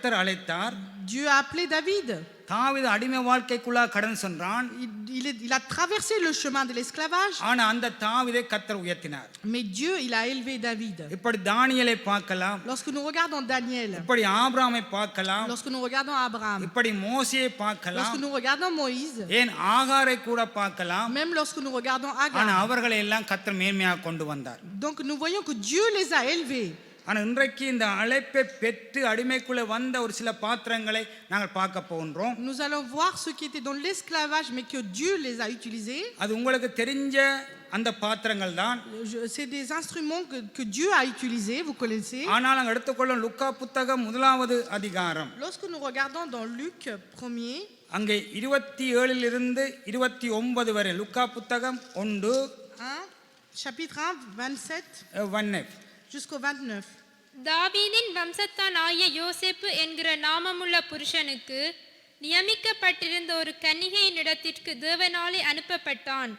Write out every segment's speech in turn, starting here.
கர்த்தர் அழைத்தார். Dieu a appelé David. தாவீது அடிமை வாழ்க்கைக்குள்ளா கடந்து சென்றான். Il a traversé le chemin de l'esclavage. ஆனா அந்த தாவீதை கர்த்தர் உயர்த்தினார். Mais Dieu, il a élevé David. இப்படி தானியேலை பார்க்கலாம். Lorsque nous regardons Daniel, இப்படி ஆபிரகாமை பார்க்கலாம். lorsque nous regardons Abraham, இப்படி மோசேயை பார்க்கலாம். lorsque nous regardons Moïse, ஏன் ஆகாரை கூட பார்க்கலாம். même lorsque nous regardons ஆனா Agar. அவர்களை எல்லாம் கர்த்தர் மேன்மையாக கொண்டு வந்தார். Donc nous voyons que Dieu les a élevés. ஆனா இன்றைக்கு இந்த அழைப்பை பெற்று அடிமைக்குள்ள வந்த ஒரு சில பாத்திரங்களை நாங்கள் பார்க்க போகின்றோம். Nous allons voir ceux qui étaient dans l'esclavage mais que Dieu les a utilisés. அது உங்களுக்கு தெரிஞ்ச அந்த பாத்திரங்கள் தான். C'est des instruments que Dieu a utilisés, vous connaissez. ஆனால் நாங்கள் எடுத்துக்கொள்ளும் லூக்கா புத்தகம் 1வது அதிகாரம். Lorsque nous regardons dans Luc 1er, அங்கே 27 இருந்து 29 வரை லூக்கா புத்தகம் 1 chapitre 1 27 1 jusqu'au 29. தாவீதின் வம்சத்தானாகிய யோசேப்பு என்கிற நாமமுள்ள புருஷனுக்கு நியமிக்கப்பட்டிருந்த ஒரு கன்னிகையின் இடத்திற்கு தேவனாலே அனுப்பப்பட்டான்.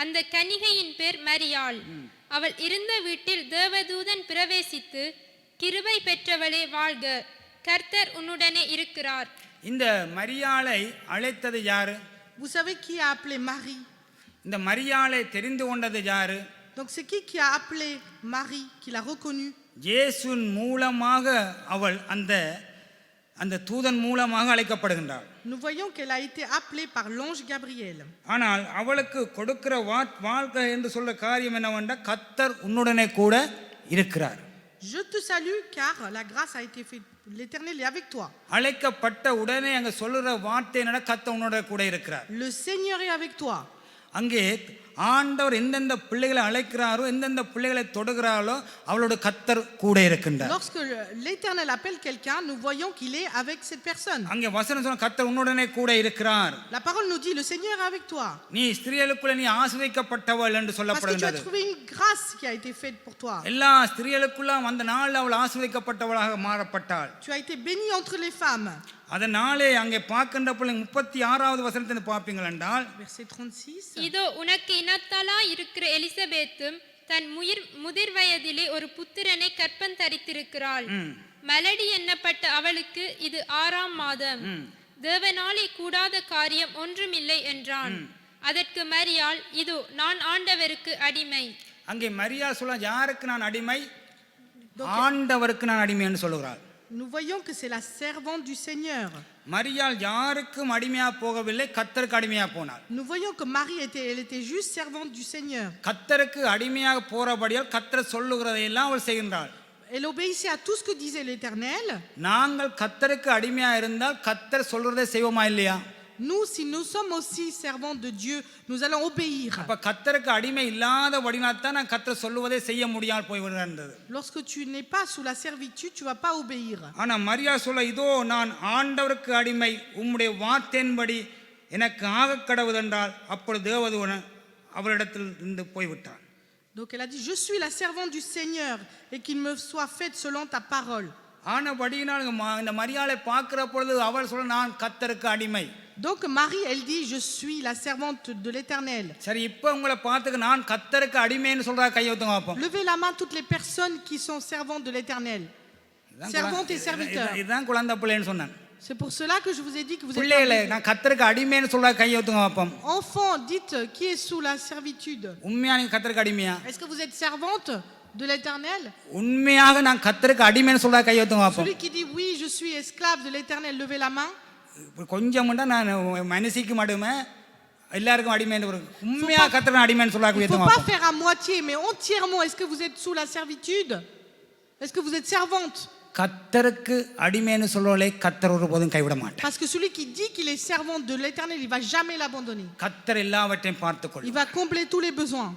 அந்த கன்னிகையின் பேர் மரியாள். அவள் இருந்த வீட்டில் தேவதூதன் பிரவேசித்து, கிருபை பெற்றவளே வாழ்க, கர்த்தர் உன்னுடனே இருக்கிறார். இந்த மரியாளை அழைத்தது யாரு? Vous savez qui a appelé Marie? இந்த மரியாளை தெரிந்து கொண்டது யாரு? Donc c'est qui a appelé Marie, qui l'a reconnue? இயேசுவின் மூலமாக அவள் அந்த தூதன் மூலமாக அழைக்கப்படுகின்றாள். Nous voyons qu'elle a été appelée par l'ange Gabriel. ஆனால் அவளுக்கு கொடுக்கிற வாழ்க்கை என்று சொல்ற காரியம் என்னவென்றால் கர்த்தர் உன்னுடனே கூட இருக்கிறார். Je te salue car la grâce a été faite. L'Éternel est avec toi. அழைக்கப்பட்ட உடனே அங்க சொல்லுற வார்த்தை என்னன்னா கர்த்தர் உன்னோட கூட இருக்கிறார். Le Seigneur est avec toi. அங்கே ஆண்டவர் எந்தெந்த பிள்ளைகளை அழைக்கிறாரோ எந்தெந்த பிள்ளைகளை தொடுகிறாரோ அவளோட கர்த்தர் கூட இருக்கின்றார். Lorsque l'Éternel appelle quelqu'un, nous voyons qu'il est avec cette personne. அங்கே வசனம் சொல்ற கர்த்தர் உன்னுடனே கூட இருக்கிறார். La parole nous dit le Seigneur est avec toi. நீ ஸ்திரீகளுக்குள்ள நீ ஆசீர்வதிக்கப்பட்டவள் என்று Parce que tu as சொல்லப்படுகிறது. trouvé une grâce qui a été faite pour toi. எல்லா ஸ்திரீகளுக்குள்ள அந்த நாள் அவள் ஆசீர்வதிக்கப்பட்டவளாக மாறப்பட்டாள். Tu as été bénie entre les femmes. அதனாலே அங்கே பார்க்கின்ற பிள்ளைங்க 36வது வசனத்தை பார்ப்பீங்கள் என்றால் Verset 36. இதோ உனக்கு இனத்தாலா இருக்கிற எலிசபெத்தும் தன் முதிர் வயதிலே ஒரு புத்திரனை கற்பம் தரித்திருக்கிறாள். மலடி எண்ணப்பட்ட அவளுக்கு இது 6ஆம் மாதம். தேவனாலே கூடாத காரியம் ஒன்றுமில்லை என்றான். அதற்கு மரியாள், இதோ நான் ஆண்டவருக்கு அடிமை. அங்கே மரியா சொல்ல யாருக்கு நான் அடிமை? ஆண்டவருக்கு நான் அடிமை என்று சொல்லுகிறாள். Nous voyons que c'est la servante du Seigneur. மரியாள் யாருக்கும் அடிமையா போகவில்லை, கர்த்தருக்கு அடிமையா போனாள். Nous voyons que Marie elle était juste servante du Seigneur. கர்த்தருக்கு அடிமையாக போறபடியால் கர்த்தர் சொல்லுகிறதை எல்லாம் அவள் செய்கின்றாள். Elle obéissait à tout ce que disait l'Éternel. நாங்கள் கர்த்தருக்கு அடிமையா இருந்தால் கர்த்தர் சொல்றதை செய்வோமா இல்லையா? Nous, si nous sommes aussi servantes de Dieu, nous allons obéir. அப்ப கர்த்தருக்கு அடிமை இல்லாதபடினால் தான் நான் கர்த்தர் சொல்லுவதை செய்ய முடியாமல் போய்விடுகிறது. Lorsque tu n'es pas sous la servitude, tu vas pas obéir. ஆனா மரியா சொல்ல, இதோ நான் ஆண்டவருக்கு அடிமை, உம்முடைய வார்த்தையின்படி எனக்கு ஆக கடவுதென்றால் அப்பொழுது தேவதூதன் அவளிடத்தில் இருந்து போய்விட்டான். Donc elle a dit, je suis la servante du Seigneur et qu'il me soit fait selon ta parole. ஆனபடியினால் இந்த மரியாளை பார்க்கிற பொழுது அவள் சொல்ல, நான் கர்த்தருக்கு அடிமை. Donc Marie, elle dit, je suis la servante de l'Éternel. சரி, இப்போ உங்களை பார்த்துக்க நான் கர்த்தருக்கு அடிமைன்னு சொல்றா கையை ஊத்துங்க பாப்போம். Levez la main toutes les personnes qui sont servantes de l'Éternel. Servantes et serviteurs. இதுதான் குழந்தை பிள்ளைன்னு சொன்னேன். C'est pour cela que je vous ai dit que vous êtes பிள்ளைகளே, நான் கர்த்தருக்கு அடிமைன்னு சொல்றா கையை ஊத்துங்க பாப்போம். enfants. Dites qui est sous la servitude. உண்மையா நீங்க கர்த்தருக்கு அடிமையா? Est-ce que vous êtes servante de l'Éternel? உண்மையாக நான் கர்த்தருக்கு அடிமைன்னு சொல்றா கையை ஊத்துங்க பாப்போம். Celui qui dit oui, je suis esclave de l'Éternel, levez la main. கொஞ்சம் மட்டும் நான் மனசிக்கு மட்டுமே எல்லாருக்கும் அடிமைன்னு உண்மையா கர்த்தருக்கு அடிமைன்னு சொல்றா கையை Il ne faut ஊத்துங்க pas பாப்போம். faire à moitié, mais entièrement. Est-ce que vous êtes sous la servitude? Est-ce que vous êtes servante? கர்த்தருக்கு அடிமைன்னு சொல்றவளை கர்த்தர் ஒருபோதும் கைவிட மாட்டார். Parce que celui qui dit qu'il est servant de l'Éternel, il va jamais l'abandonner. கர்த்தர் எல்லாவற்றையும் பார்த்துக்கொள்ளும். Il va combler tous les besoins.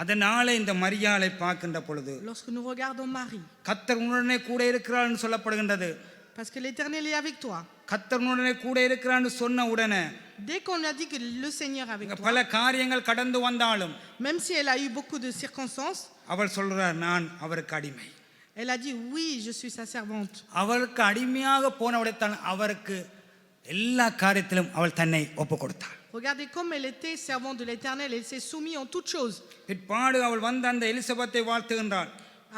அதனால இந்த மரியாளை பார்க்கின்ற பொழுது Lorsque nous regardons Marie, கர்த்தர் உன்னுடனே கூட இருக்கிறார்னு சொல்லப்படுகின்றது. parce que l'Éternel est avec toi. கர்த்தர் உன்னுடனே கூட இருக்கிறான்னு சொன்ன உடனே Dès qu'on a dit que le Seigneur est avec toi, பல காரியங்கள் கடந்து வந்தாலும் même si elle a eu beaucoup de circonstances, அவள் சொல்றார், நான் அவருக்கு அடிமை. elle a dit oui, je suis sa servante. அவருக்கு அடிமையாக போனவுடன் அவருக்கு எல்லா காரியத்திலும் அவள் தன்னை ஒப்பு கொடுத்தாள். Regardez comme elle était servante de l'Éternel, elle s'est soumise en toutes choses. பிற்பாடு அவள் வந்து அந்த எலிசபெத்தை வாழ்த்துகின்றாள்.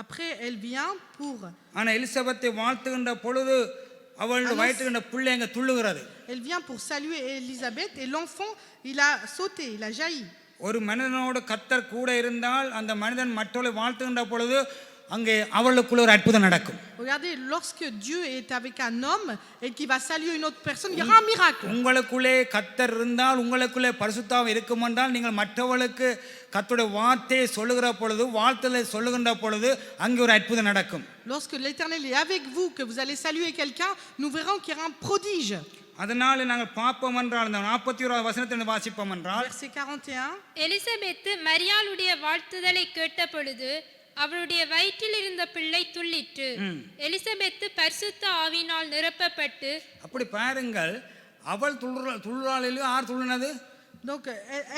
Après, elle vient pour ஆனா எலிசபெத்தை வாழ்த்துகின்ற பொழுது அவளுடைய வயிற்றுக்கின்ற பிள்ளை அங்கே துள்ளுகிறது. Elle vient pour saluer Élisabeth et l'enfant, il a sauté, il a jailli. ஒரு மனிதனோடு கர்த்தர் கூட இருந்தால் அந்த மனிதன் மற்றவர்களை வாழ்த்துகின்ற பொழுது அங்கே அவளுக்குள்ள ஒரு அற்புதம் நடக்கும். Regardez, lorsque Dieu est avec un homme et qu'il va saluer une autre personne, il y aura un miracle. உங்களுக்குள்ளே கர்த்தர் இருந்தால், உங்களுக்குள்ளே பரிசுத்தாவி இருக்கும் என்றால், நீங்கள் மற்றவர்களுக்கு கர்த்தருடைய வார்த்தையை சொல்லுகிற பொழுது, வாழ்த்தலை சொல்லுகின்ற பொழுது அங்கே ஒரு அற்புதம் நடக்கும். Lorsque l'Éternel est avec vous, que vous allez saluer quelqu'un, nous verrons qu'il y aura un prodige. அதனால நாங்கள் பார்ப்போம் என்றால் இந்த 41வது வசனத்தை வாசிப்போம் என்றால், Verset 41. எலிசபெத் மரியாளுடைய வாழ்த்துதலை கேட்ட பொழுது அவளுடைய வயிற்றில் இருந்த பிள்ளை துள்ளிற்று. எலிசபெத் பரிசுத்த ஆவியினால் நிரப்பப்பட்டு. அப்படி பாருங்கள், அவள் துள்ளுறாளிலும் யார் துள்ளினது? Donc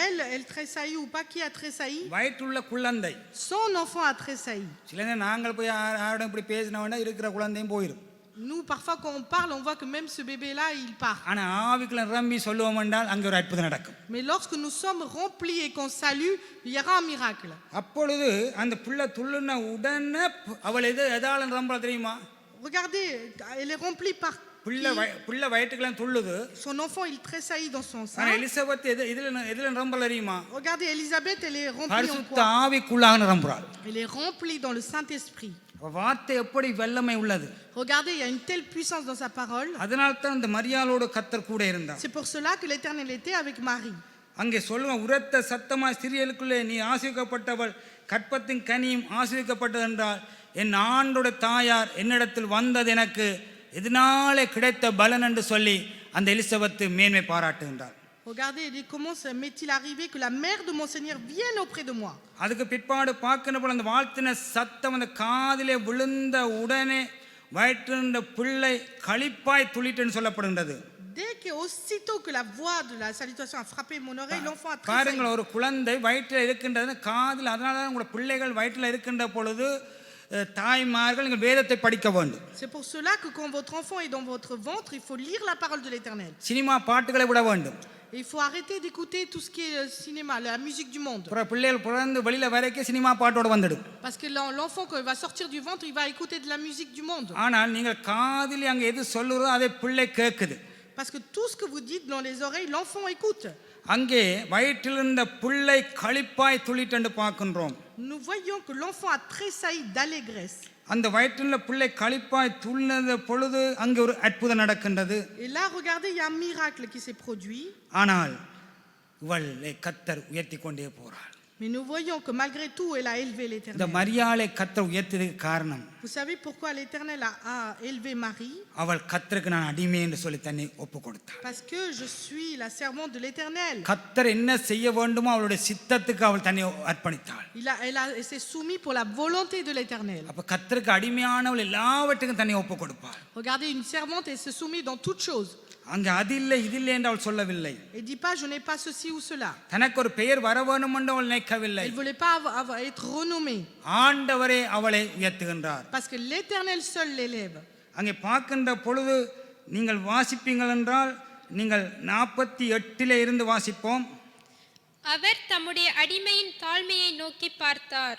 elle tressaillit ou pas, qui a tressailli? வயிற்றுள்ள குழந்தை. Son enfant a tressailli. சில நேரம் நாங்கள் போய் யாரோட இப்படி பேசினவனா இருக்கிற குழந்தையும் போயிடும். Nous, parfois, quand on parle, on voit que même ce bébé-là, il part. ஆனா ஆவிக்குள்ள நிரம்பி சொல்லுவோம் என்றால் அங்கே ஒரு அற்புதம் நடக்கும். Mais lorsque nous sommes remplis et qu'on salue, il y aura un miracle. அப்பொழுது அந்த பிள்ளை துள்ளுன உடனே அவள் எதால நிரம்பல தெரியுமா? Regardez, elle est remplie par பிள்ளை வயிற்றுக்குள்ள துள்ளுது. son enfant, il tressaillit dans son ஆனா sein. எலிசபெத் எதுல நிரம்பல தெரியுமா? Regardez, Élisabeth, elle est remplie en பரிசுத்த quoi? ஆவிக்குள்ளாக நிரம்புறாள். Elle est remplie dans le Saint-Esprit. வார்த்தை எப்படி வல்லமை உள்ளது. Regardez, il y a une telle puissance dans sa parole. அதனால தான் இந்த மரியாளோடு கர்த்தர் கூட இருந்தார். C'est pour cela que l'Éternel était avec Marie. அங்கே சொல்லுவான், உரத்த சத்தமா ஸ்திரீகளுக்குள்ளே நீ ஆசீர்வதிக்கப்பட்டவள், கற்பத்தின் கனியும் ஆசீர்வதிக்கப்பட்டது என்றால், என் ஆண்டோட தாயார் என்னிடத்தில் வந்தது எனக்கு இதனாலே கிடைத்த பலன் என்று சொல்லி அந்த எலிசபெத் மேன்மை பாராட்டுகின்றார். Regardez, il dit, comment m'est-il arrivé que la mère de mon Seigneur vienne auprès de moi? அதுக்கு பிற்பாடு பார்க்கின்ற அந்த வாழ்த்தின சத்தம் அந்த காதிலே விழுந்த உடனே வயிற்றிருந்த பிள்ளை களிப்பாய் துளிட்டுன்னு சொல்லப்படுகின்றது. Dès que aussitôt que la voix de la salutation a frappé mon oreille, l'enfant a tressailli. பாருங்கள், ஒரு குழந்தை வயிற்றில் இருக்கின்றது காதில். அதனால தான் உங்களோட பிள்ளைகள் வயிற்றில் இருக்கின்ற பொழுது தாய்மார்கள் நீங்கள் வேதத்தை படிக்க வேண்டும். C'est pour cela que quand votre enfant est dans votre ventre, il faut lire la parole de l'Éternel. Cinema பாட்டுகளை விட வேண்டும். Il faut arrêter d'écouter tout ce qui est cinéma, la musique du monde. பிள்ளைகள் பிறந்து வெளியில வரைக்கும் cinema பாட்டோட வந்துடும். Parce que l'enfant, quand il va sortir du ventre, il va écouter de la musique du monde. ஆனால் நீங்கள் காதில் அங்கே எது சொல்லுறதோ அதை பிள்ளை கேட்குது. Parce que tout ce que vous dites dans les oreilles, l'enfant écoute. அங்கே வயிற்றில் இருந்த பிள்ளை களிப்பாய் துளிட்டு பார்க்கின்றோம். Nous voyons que l'enfant a tressailli d'allégresse. அந்த வயிற்றில் பிள்ளை களிப்பாய் துள்ளின பொழுது அங்கே ஒரு அற்புதம் நடக்கின்றது. Et là, regardez, il y a un miracle qui s'est produit. ஆனால் இவளை கர்த்தர் உயர்த்தி கொண்டே போறாள். Mais nous voyons que malgré tout, elle a élevé இந்த l'Éternel. மரியாளை கர்த்தர் உயர்த்தியதுக்கு காரணம், Vous savez pourquoi l'Éternel a élevé Marie? அவள் கர்த்தருக்கு நான் அடிமை என்று சொல்லி தன்னை ஒப்பு கொடுத்தாள். Parce que je suis la servante de l'Éternel. கர்த்தர் என்ன செய்ய வேண்டுமோ அவளுடைய சித்தத்துக்கு அவள் தன்னை அர்ப்பணித்தாள். Elle s'est soumise pour la volonté de l'Éternel. அப்ப கர்த்தருக்கு அடிமையானவள் எல்லாவற்றுக்கும் தன்னை ஒப்பு கொடுப்பாள். Regardez, une servante, elle se soumet dans toutes choses. அங்கே அது இல்லை இது இல்லை என்று அவள் சொல்லவில்லை. Elle dit pas je n'ai pas ceci ou cela. தனக்கு ஒரு பெயர் வர வேண்டும் என்று அவள் நினைக்கவில்லை. Elle voulait pas être renommée. ஆண்டவரே அவளை உயர்த்துகின்றார். Parce que l'Éternel seul l'élève. அங்கே பார்க்கின்ற பொழுது நீங்கள் வாசிப்பீங்கள் என்றால் நீங்கள் 48 இருந்து வாசிப்போம். அவர் தம்முடைய அடிமையின் தாழ்மையை நோக்கி பார்த்தார்.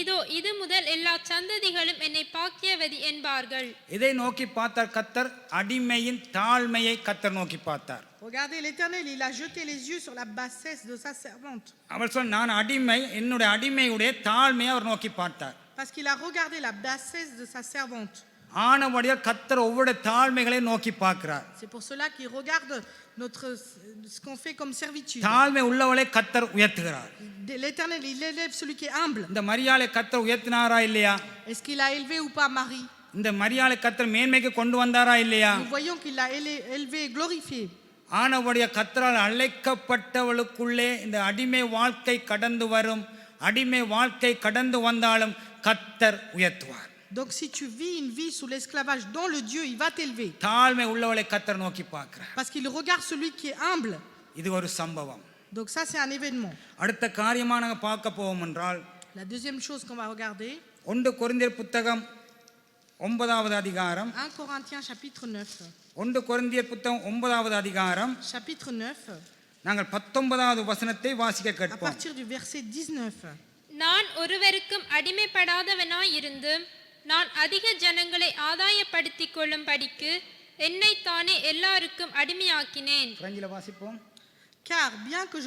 இதோ இது முதல் எல்லா சந்ததிகளும் என்னை பாக்கியவதி என்பார்கள். இதை நோக்கி பார்த்தார் கர்த்தர், அடிமையின் தாழ்மையை கர்த்தர் நோக்கி பார்த்தார். Regardez, l'Éternel, il a jeté les yeux sur la bassesse de sa servante. அவள் சொன்ன நான் அடிமை, என்னுடைய அடிமையுடைய தாழ்மையை அவர் நோக்கி பார்த்தார். Parce qu'il a regardé la bassesse de sa servante. ஆனபடியால் கர்த்தர் ஒவ்வொரு தாழ்மைகளை நோக்கி பார்க்கிறார். C'est pour cela qu'il regarde ce qu'on fait comme servitude. தாழ்மை உள்ளவளை கர்த்தர் உயர்த்துகிறார். L'Éternel, il élève celui qui est humble. இந்த மரியாளை கர்த்தர் உயர்த்தினாரா இல்லையா? Est-ce qu'il a élevé ou pas Marie? இந்த மரியாளை கர்த்தர் மேன்மைக்கு கொண்டு வந்தாரா இல்லையா? Nous voyons qu'il l'a élevé et glorifié. ஆனபடியால் கர்த்தரால் அழைக்கப்பட்டவளுக்குள்ளே இந்த அடிமை வாழ்க்கை கடந்து வரும். அடிமை வாழ்க்கை கடந்து வந்தாலும் கர்த்தர் உயர்த்துவார். Donc si tu vis une vie sous l'esclavage dans le Dieu, il va t'élever. தாழ்மை உள்ளவளை கர்த்தர் நோக்கி பார்க்கிறார். Parce qu'il regarde celui qui est humble. இது ஒரு சம்பவம். Donc ça c'est un événement. அடுத்த காரியமா நாங்கள் பார்க்க போவோம் என்றால், La deuxième chose qu'on va regarder, 1 கொரிந்தியர் புத்தகம் 9வது அதிகாரம். 1 Corinthiens chapitre 9. 1 கொரிந்தியர் புத்தகம் 9வது அதிகாரம் Chapitre 9, நாங்கள் 19வது வசனத்தை வாசிக்க à கேட்போம். partir du verset 19. நான் ஒருவருக்கும் அடிமைப்படாதவனாய் இருந்தும் நான் அதிக ஜனங்களை ஆதாயப்படுத்திக் கொள்ளும் படிக்கு என்னைத்தானே எல்லாருக்கும் அடிமையாக்கினேன். பிரெஞ்சில் வாசிப்போம். Car bien que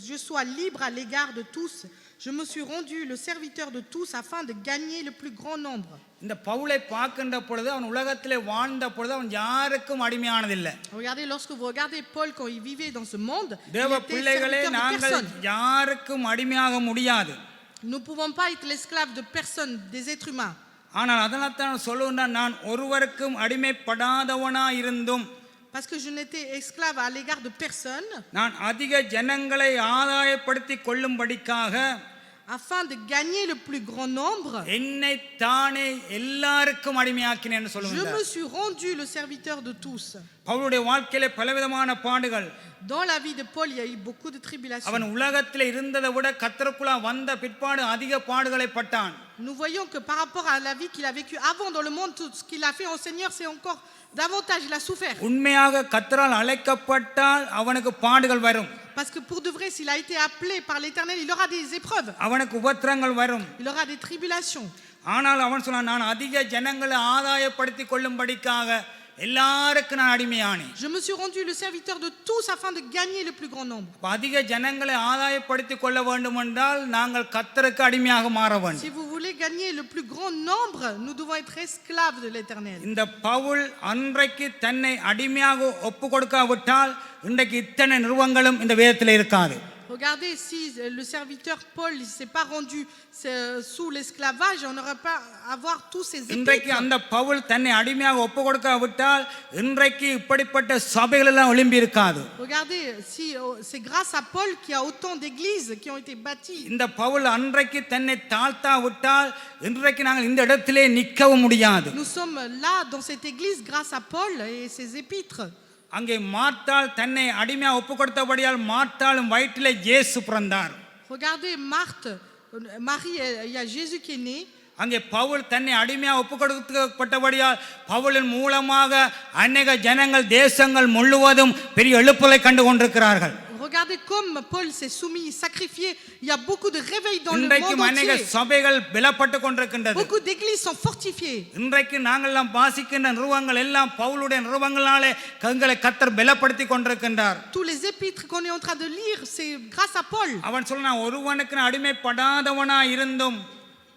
je sois libre à l'égard de tous, je me suis rendu le serviteur de tous afin de gagner le plus grand nombre. இந்த பவுலை பார்க்கின்ற பொழுது அவன் உலகத்திலே வாழ்ந்த பொழுது அவன் யாருக்கும் அடிமையானதில்லை. Regardez, lorsque vous regardez Paul quand il vivait dans ce monde, il தேவ était பிள்ளைகளே, serviteur de நாங்கள் personne. யாருக்கும் அடிமையாக முடியாது. Nous ne pouvons pas être l'esclave de personne, des êtres humains. ஆனால் அதனால் தான் சொல்லுவேன், நான் ஒருவருக்கும் அடிமைப்படாதவனா இருந்தும் Parce que je n'étais esclave à l'égard de personne, நான் அதிக ஜனங்களை ஆதாயப்படுத்தி கொள்ளும்படிக்காக afin de gagner le plus grand nombre, என்னை தானே எல்லாருக்கும் அடிமையாக்கினேன்னு je சொல்லுவேன். me suis rendu le serviteur de tous. பவுலுடைய வாழ்க்கையிலே பலவிதமான பாடுகள். Dans la vie de Paul, il y a eu beaucoup de அவன் tribulations. உலகத்தில் இருந்ததை விட கர்த்தருக்குள்ள வந்த பிற்பாடு அதிக பாடுகளை பட்டான். Nous voyons que par rapport à la vie qu'il a vécue avant dans le monde, tout ce qu'il a fait au Seigneur, c'est encore davantage, il a souffert. உண்மையாக கர்த்தரால் அழைக்கப்பட்டால் அவனுக்கு பாடுகள் வரும். Parce que pour de vrai, s'il a été appelé par l'Éternel, il aura des épreuves, அவனுக்கு உபத்திரங்கள் வரும். il aura des tribulations. ஆனால் அவன் சொன்னான், நான் அதிக ஜனங்களை ஆதாயப்படுத்தி கொள்ளும்படிக்காக எல்லாருக்கும் நான் அடிமையானேன். Je me suis rendu le serviteur de tous afin de gagner le plus grand nombre. அதிக ஜனங்களை ஆதாயப்படுத்தி கொள்ள வேண்டும் என்றால் நாங்கள் கர்த்தருக்கு அடிமையாக மாற வேண்டும். Si vous voulez gagner le plus grand nombre, nous devons être esclaves de l'Éternel. இந்த பவுல் அன்றைக்கு தன்னை அடிமையாக ஒப்பு கொடுக்காவிட்டால் இன்றைக்கு இத்தனை நிறுவங்களும் இந்த வேதத்தில் இருக்காது. Regardez, si le serviteur Paul ne s'est pas rendu sous l'esclavage, on n'aurait pas avoir tous ces இன்றைக்கு épîtres. அந்த பவுல் தன்னை அடிமையாக ஒப்பு கொடுக்காவிட்டால் இன்றைக்கு இப்படிப்பட்ட சபைகள் எல்லாம் எழும்பி இருக்காது. Regardez, si c'est grâce à Paul qu'il y a autant d'églises qui ont été bâties. இந்த பவுல் அன்றைக்கு தன்னை தாழ்த்தாவிட்டால் இன்றைக்கு நாங்கள் இந்த இடத்திலே நிற்கவும் முடியாது. Nous sommes là dans cette église grâce à Paul et ses épîtres. அங்கே மார்த்தாள் தன்னை அடிமையாக ஒப்பு கொடுத்தபடியால் மார்த்தாளும் வயிற்றிலே இயேசு பிறந்தார். Regardez Marthe, Marie, il y a Jésus qui est né. அங்கே பவுல் தன்னை அடிமையாக ஒப்பு கொடுக்கப்பட்டபடியால் பவுலின் மூலமாக அநேக ஜனங்கள் தேசங்கள் முழுவதும் பெரிய எழுப்புதலை கண்டு கொண்டிருக்கிறார்கள். Regardez comme Paul s'est soumis, sacrifié. Il y a beaucoup de réveils dans le இன்றைக்கு monde அநேக entier. சபைகள் பலப்பட்டு கொண்டிருக்கின்றது. Beaucoup d'églises sont fortifiées. இன்றைக்கு நாங்கள் எல்லாம் வாசிக்கின்ற நிறுவங்கள் எல்லாம் பவுலுடைய நிறுவங்களாலே கங்களை கர்த்தர் பலப்படுத்தி கொண்டிருக்கின்றார். Tous les épîtres qu'on est en train de lire, c'est grâce à Paul. அவன் சொல்ல, நான் ஒருவனுக்கு அடிமைப்படாதவனா இருந்தும்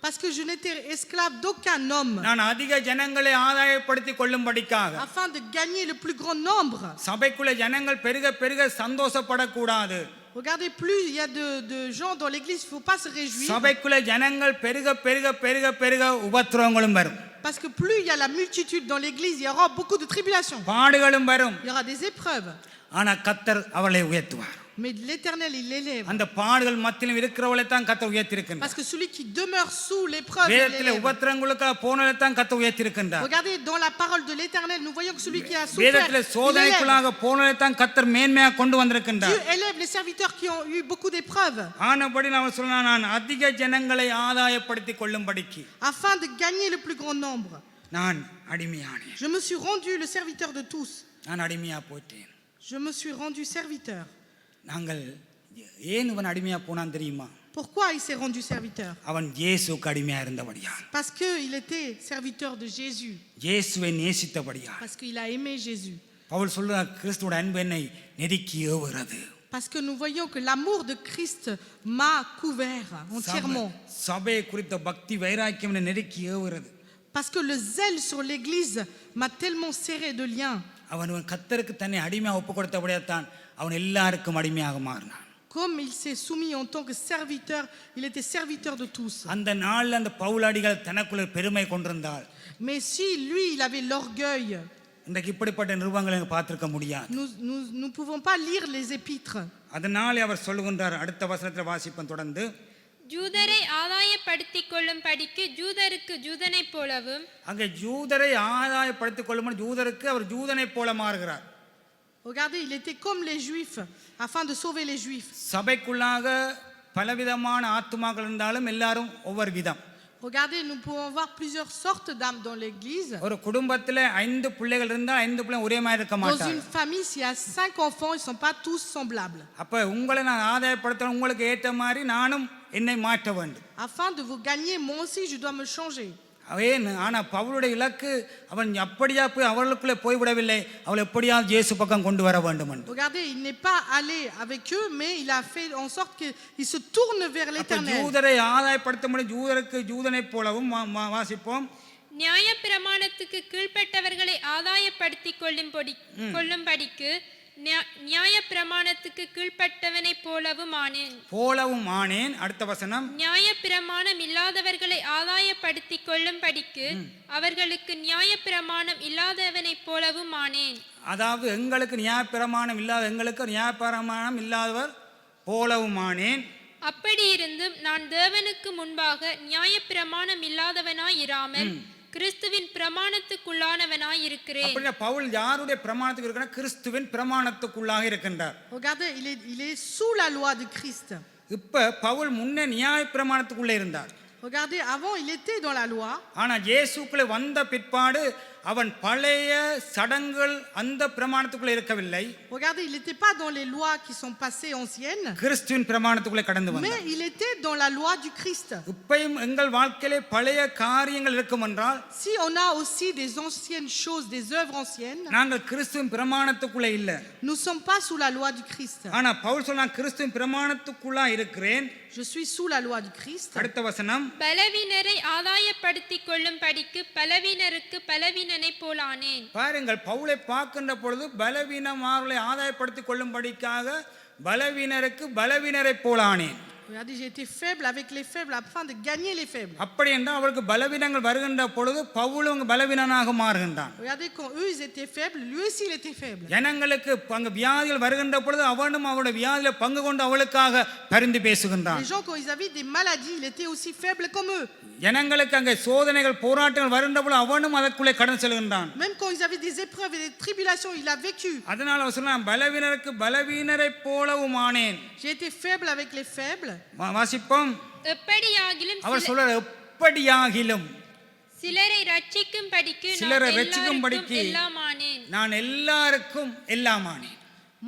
Parce que je n'étais esclave d'aucun homme. நான் அதிக ஜனங்களை ஆதாயப்படுத்தி கொள்ளும்படிக்காக Afin de gagner le plus grand nombre. சபைக்குள்ள ஜனங்கள் பெருக பெருக சந்தோஷப்படக்கூடாது. Regardez, plus il y a de gens dans l'église, il ne faut pas se réjouir. சபைக்குள்ள ஜனங்கள் பெருக பெருக பெருக பெருக உபத்திரவங்களும் வரும். Parce que plus il y a la multitude dans l'église, il y aura beaucoup de tribulations. பாடுகளும் வரும். Il y aura des épreuves. ஆனா கர்த்தர் அவளை உயர்த்துவார். Mais l'Éternel, il l'élève. அந்த பாடுகள் மத்தியிலும் இருக்கிறவளை தான் கர்த்தர் உயர்த்தியிருக்கின்றார். Parce que celui qui demeure sous l'épreuve, il வேதத்திலே l'élève. உபத்திரங்களுக்கு போனவளை தான் கர்த்தர் உயர்த்தியிருக்கின்றார். Regardez, dans la parole de l'Éternel, nous voyons que celui qui a souffert, வேதத்திலே il élève. சோதனைக்குள்ளாக போனவளை தான் கர்த்தர் மேன்மையாக கொண்டு வந்திருக்கின்றார். Dieu élève les serviteurs qui ont eu beaucoup d'épreuves, ஆனபடி நான் சொன்னான், நான் அதிக ஜனங்களை ஆதாயப்படுத்தி கொள்ளும்படிக்கு afin de gagner le plus grand nombre. நான் அடிமையானேன். Je me suis rendu le serviteur de tous. நான் அடிமையா போயிட்டேன். Je me suis rendu serviteur. நாங்கள் ஏன் இவன் அடிமையா போனான் தெரியுமா? Pourquoi il s'est rendu serviteur? அவன் இயேசுவுக்கு அடிமையா இருந்தபடியால், Parce qu'il était serviteur de Jésus. இயேசுவை நேசித்தபடியால். Parce qu'il a aimé Jésus. Pavul சொல்றார், கிறிஸ்துவோட அன்பு என்னை நெருக்கி ஏவுகிறது. Parce que nous voyons que l'amour de Christ m'a couvert entièrement. சபை குறித்த பக்தி வைராக்கியம் என்னை நெருக்கி ஏவுகிறது. Parce que le zèle sur l'église m'a tellement serré de liens. அவன் கர்த்தருக்கு தன்னை அடிமையாக ஒப்பு கொடுத்தபடியால் தான் அவன் எல்லாருக்கும் அடிமையாக மாறினான். Comme il s'est soumis en tant que serviteur, il était serviteur de tous. அந்த நாள்ல அந்த பவுலடிகள் தனக்குள்ள பெருமை கொண்டிருந்தால், Mais si lui, il avait l'orgueil, இன்றைக்கு இப்படிப்பட்ட நிருபங்களை பார்த்திருக்க முடியாது. nous ne pouvons pas lire les épîtres. அதனாலே அவர் சொல்லுகின்றார், அடுத்த வசனத்தில் வாசிப்போம் தொடர்ந்து. ஜூதரை ஆதாயப்படுத்திக் கொள்ளும் படிக்கு ஜூதருக்கு ஜூதனைப் போலவும். அங்கே ஜூதரை ஆதாயப்படுத்திக் கொள்ளும் ஜூதருக்கு அவர் ஜூதனைப் போல மாறுகிறார். Regardez, il était comme les Juifs, afin de sauver les Juifs. சபைக்குள்ளாக பலவிதமான ஆத்துமாக்கள் இருந்தாலும் எல்லாரும் ஒவ்வொரு விதம். Regardez, nous pouvons voir plusieurs sortes d'âmes dans l'église. ஒரு குடும்பத்தில் 5 பிள்ளைகள் இருந்தால் 5 பிள்ளைகள் ஒரே மாதிரி இருக்க Dans மாட்டாங்க. une famille, s'il y a 5 enfants, ils ne sont pas tous semblables. அப்ப உங்களை நான் ஆதாயப்படுத்த உங்களுக்கு ஏற்ற மாதிரி நானும் என்னை மாற்ற வேண்டும். Afin de vous gagner, moi aussi, je dois me changer. ஏன் ஆனால் பவுலுடைய இலக்கு அவன் அப்படியா போய் அவர்களுக்குள்ளே போய்விடவில்லை, அவள் எப்படியாவது இயேசு பக்கம் கொண்டு வர வேண்டும் என்று. Regardez, il n'est pas allé avec eux, mais il a fait en sorte qu'il se tourne vers l'Éternel. யூதரை ஆதாயப்படுத்த முடியும். யூதருக்கு யூதனைப் போலவும் வாசிப்போம். நியாயப்பிரமாணத்துக்கு கீழ்ப்பட்டவர்களை ஆதாயப்படுத்தி கொள்ளும்படிக்கு நியாயப்பிரமாணத்துக்கு கீழ்ப்பட்டவனைப் போலவும் ஆனேன். அடுத்த வசனம், நியாயப்பிரமாணம் இல்லாதவர்களை ஆதாயப்படுத்தி கொள்ளும்படிக்கு அவர்களுக்கு நியாயப்பிரமாணம் இல்லாதவனைப் போலவும் ஆனேன். அதாவது எங்களுக்கு நியாயப்பிரமாணம் இல்லாதவர் போலவும் ஆனேன். அப்படி இருந்தும் நான் தேவனுக்கு முன்பாக நியாயப்பிரமாணம் இல்லாதவனாய் இராமல் கிறிஸ்துவின் பிரமாணத்துக்குள்ளானவனாய் இருக்கிறேன். அப்படினா பவுல் யாருடைய பிரமாணத்துக்கு இருக்கானா? கிறிஸ்துவின் பிரமாணத்துக்குள்ளாக இருக்கின்றார். Regardez, il est sous la loi de Christ. இப்ப பவுல் முன்ன நியாயப்பிரமாணத்துக்குள்ளே இருந்தார். Regardez, avant il était dans la loi. ஆனா இயேசுக்குள்ளே வந்த பிற்பாடு அவன் பழைய சடங்குகள் அந்த பிரமாணத்துக்குள்ளே இருக்கவில்லை. Regardez, il n'était pas dans les lois qui sont passées anciennes. கிறிஸ்துவின் பிரமாணத்துக்குள்ளே கடந்து வந்தார். Mais il était dans la loi du Christ. இப்பயும் எங்கள் வாழ்க்கையிலே பழைய காரியங்கள் இருக்கும் என்றால், si on a aussi des anciennes choses, des œuvres anciennes, நாங்கள் கிறிஸ்துவின் பிரமாணத்துக்குள்ளே இல்ல. nous sommes pas sous la loi du Christ. ஆனா பவுல் சொன்னான் கிறிஸ்துவின் பிரமாணத்துக்குள்ளா இருக்கிறேன். Je suis sous la loi du Christ. அடுத்த வசனம், பலவீனரை ஆதாயப்படுத்திக் கொள்ளும்படிக்கு பலவீனருக்கு பலவீனனை போலானேன். பாருங்கள், பவுலை பார்க்கின்ற பொழுது பலவீனமானவர்களை ஆதாயப்படுத்திக் கொள்ளும்படிக்காக பலவீனருக்கு பலவீனரை போலானேன். Regardez, j'ai été faible avec les faibles afin de gagner les faibles. அப்படி என்றால் அவருக்கு பலவீனங்கள் வருகின்ற பொழுது பவுலும் பலவீனனாக மாறுகின்றான். Regardez, quand eux ils étaient faibles, lui aussi il était faible. ஜனங்களுக்கு அங்க வியாதிகள் வருகின்ற பொழுது அவனும் அவருடைய வியாதியில பங்கு கொண்டு அவளுக்காக பரிந்து பேசுகின்றான். Les gens quand ils avaient des maladies, il était aussi faible comme eux. ஜனங்களுக்கு அங்கே சோதனைகள் போராட்டங்கள் வருகின்ற பொழுது அவனும் அதற்குள்ளே கடந்து செல்கின்றான். Même quand ils avaient des épreuves et des tribulations, il a vécu. அதனால அவர் சொன்னான் பலவீனருக்கு பலவீனரை போலவும் ஆனேன். J'ai été faible avec les faibles. வாசிப்போம். எப்படியாகிலும் அவர் சொல்றார் எப்படியாகிலும் சிலரை ரட்சிக்கும்படிக்கு நான் எல்லாருக்கும் எல்லாமானேன்.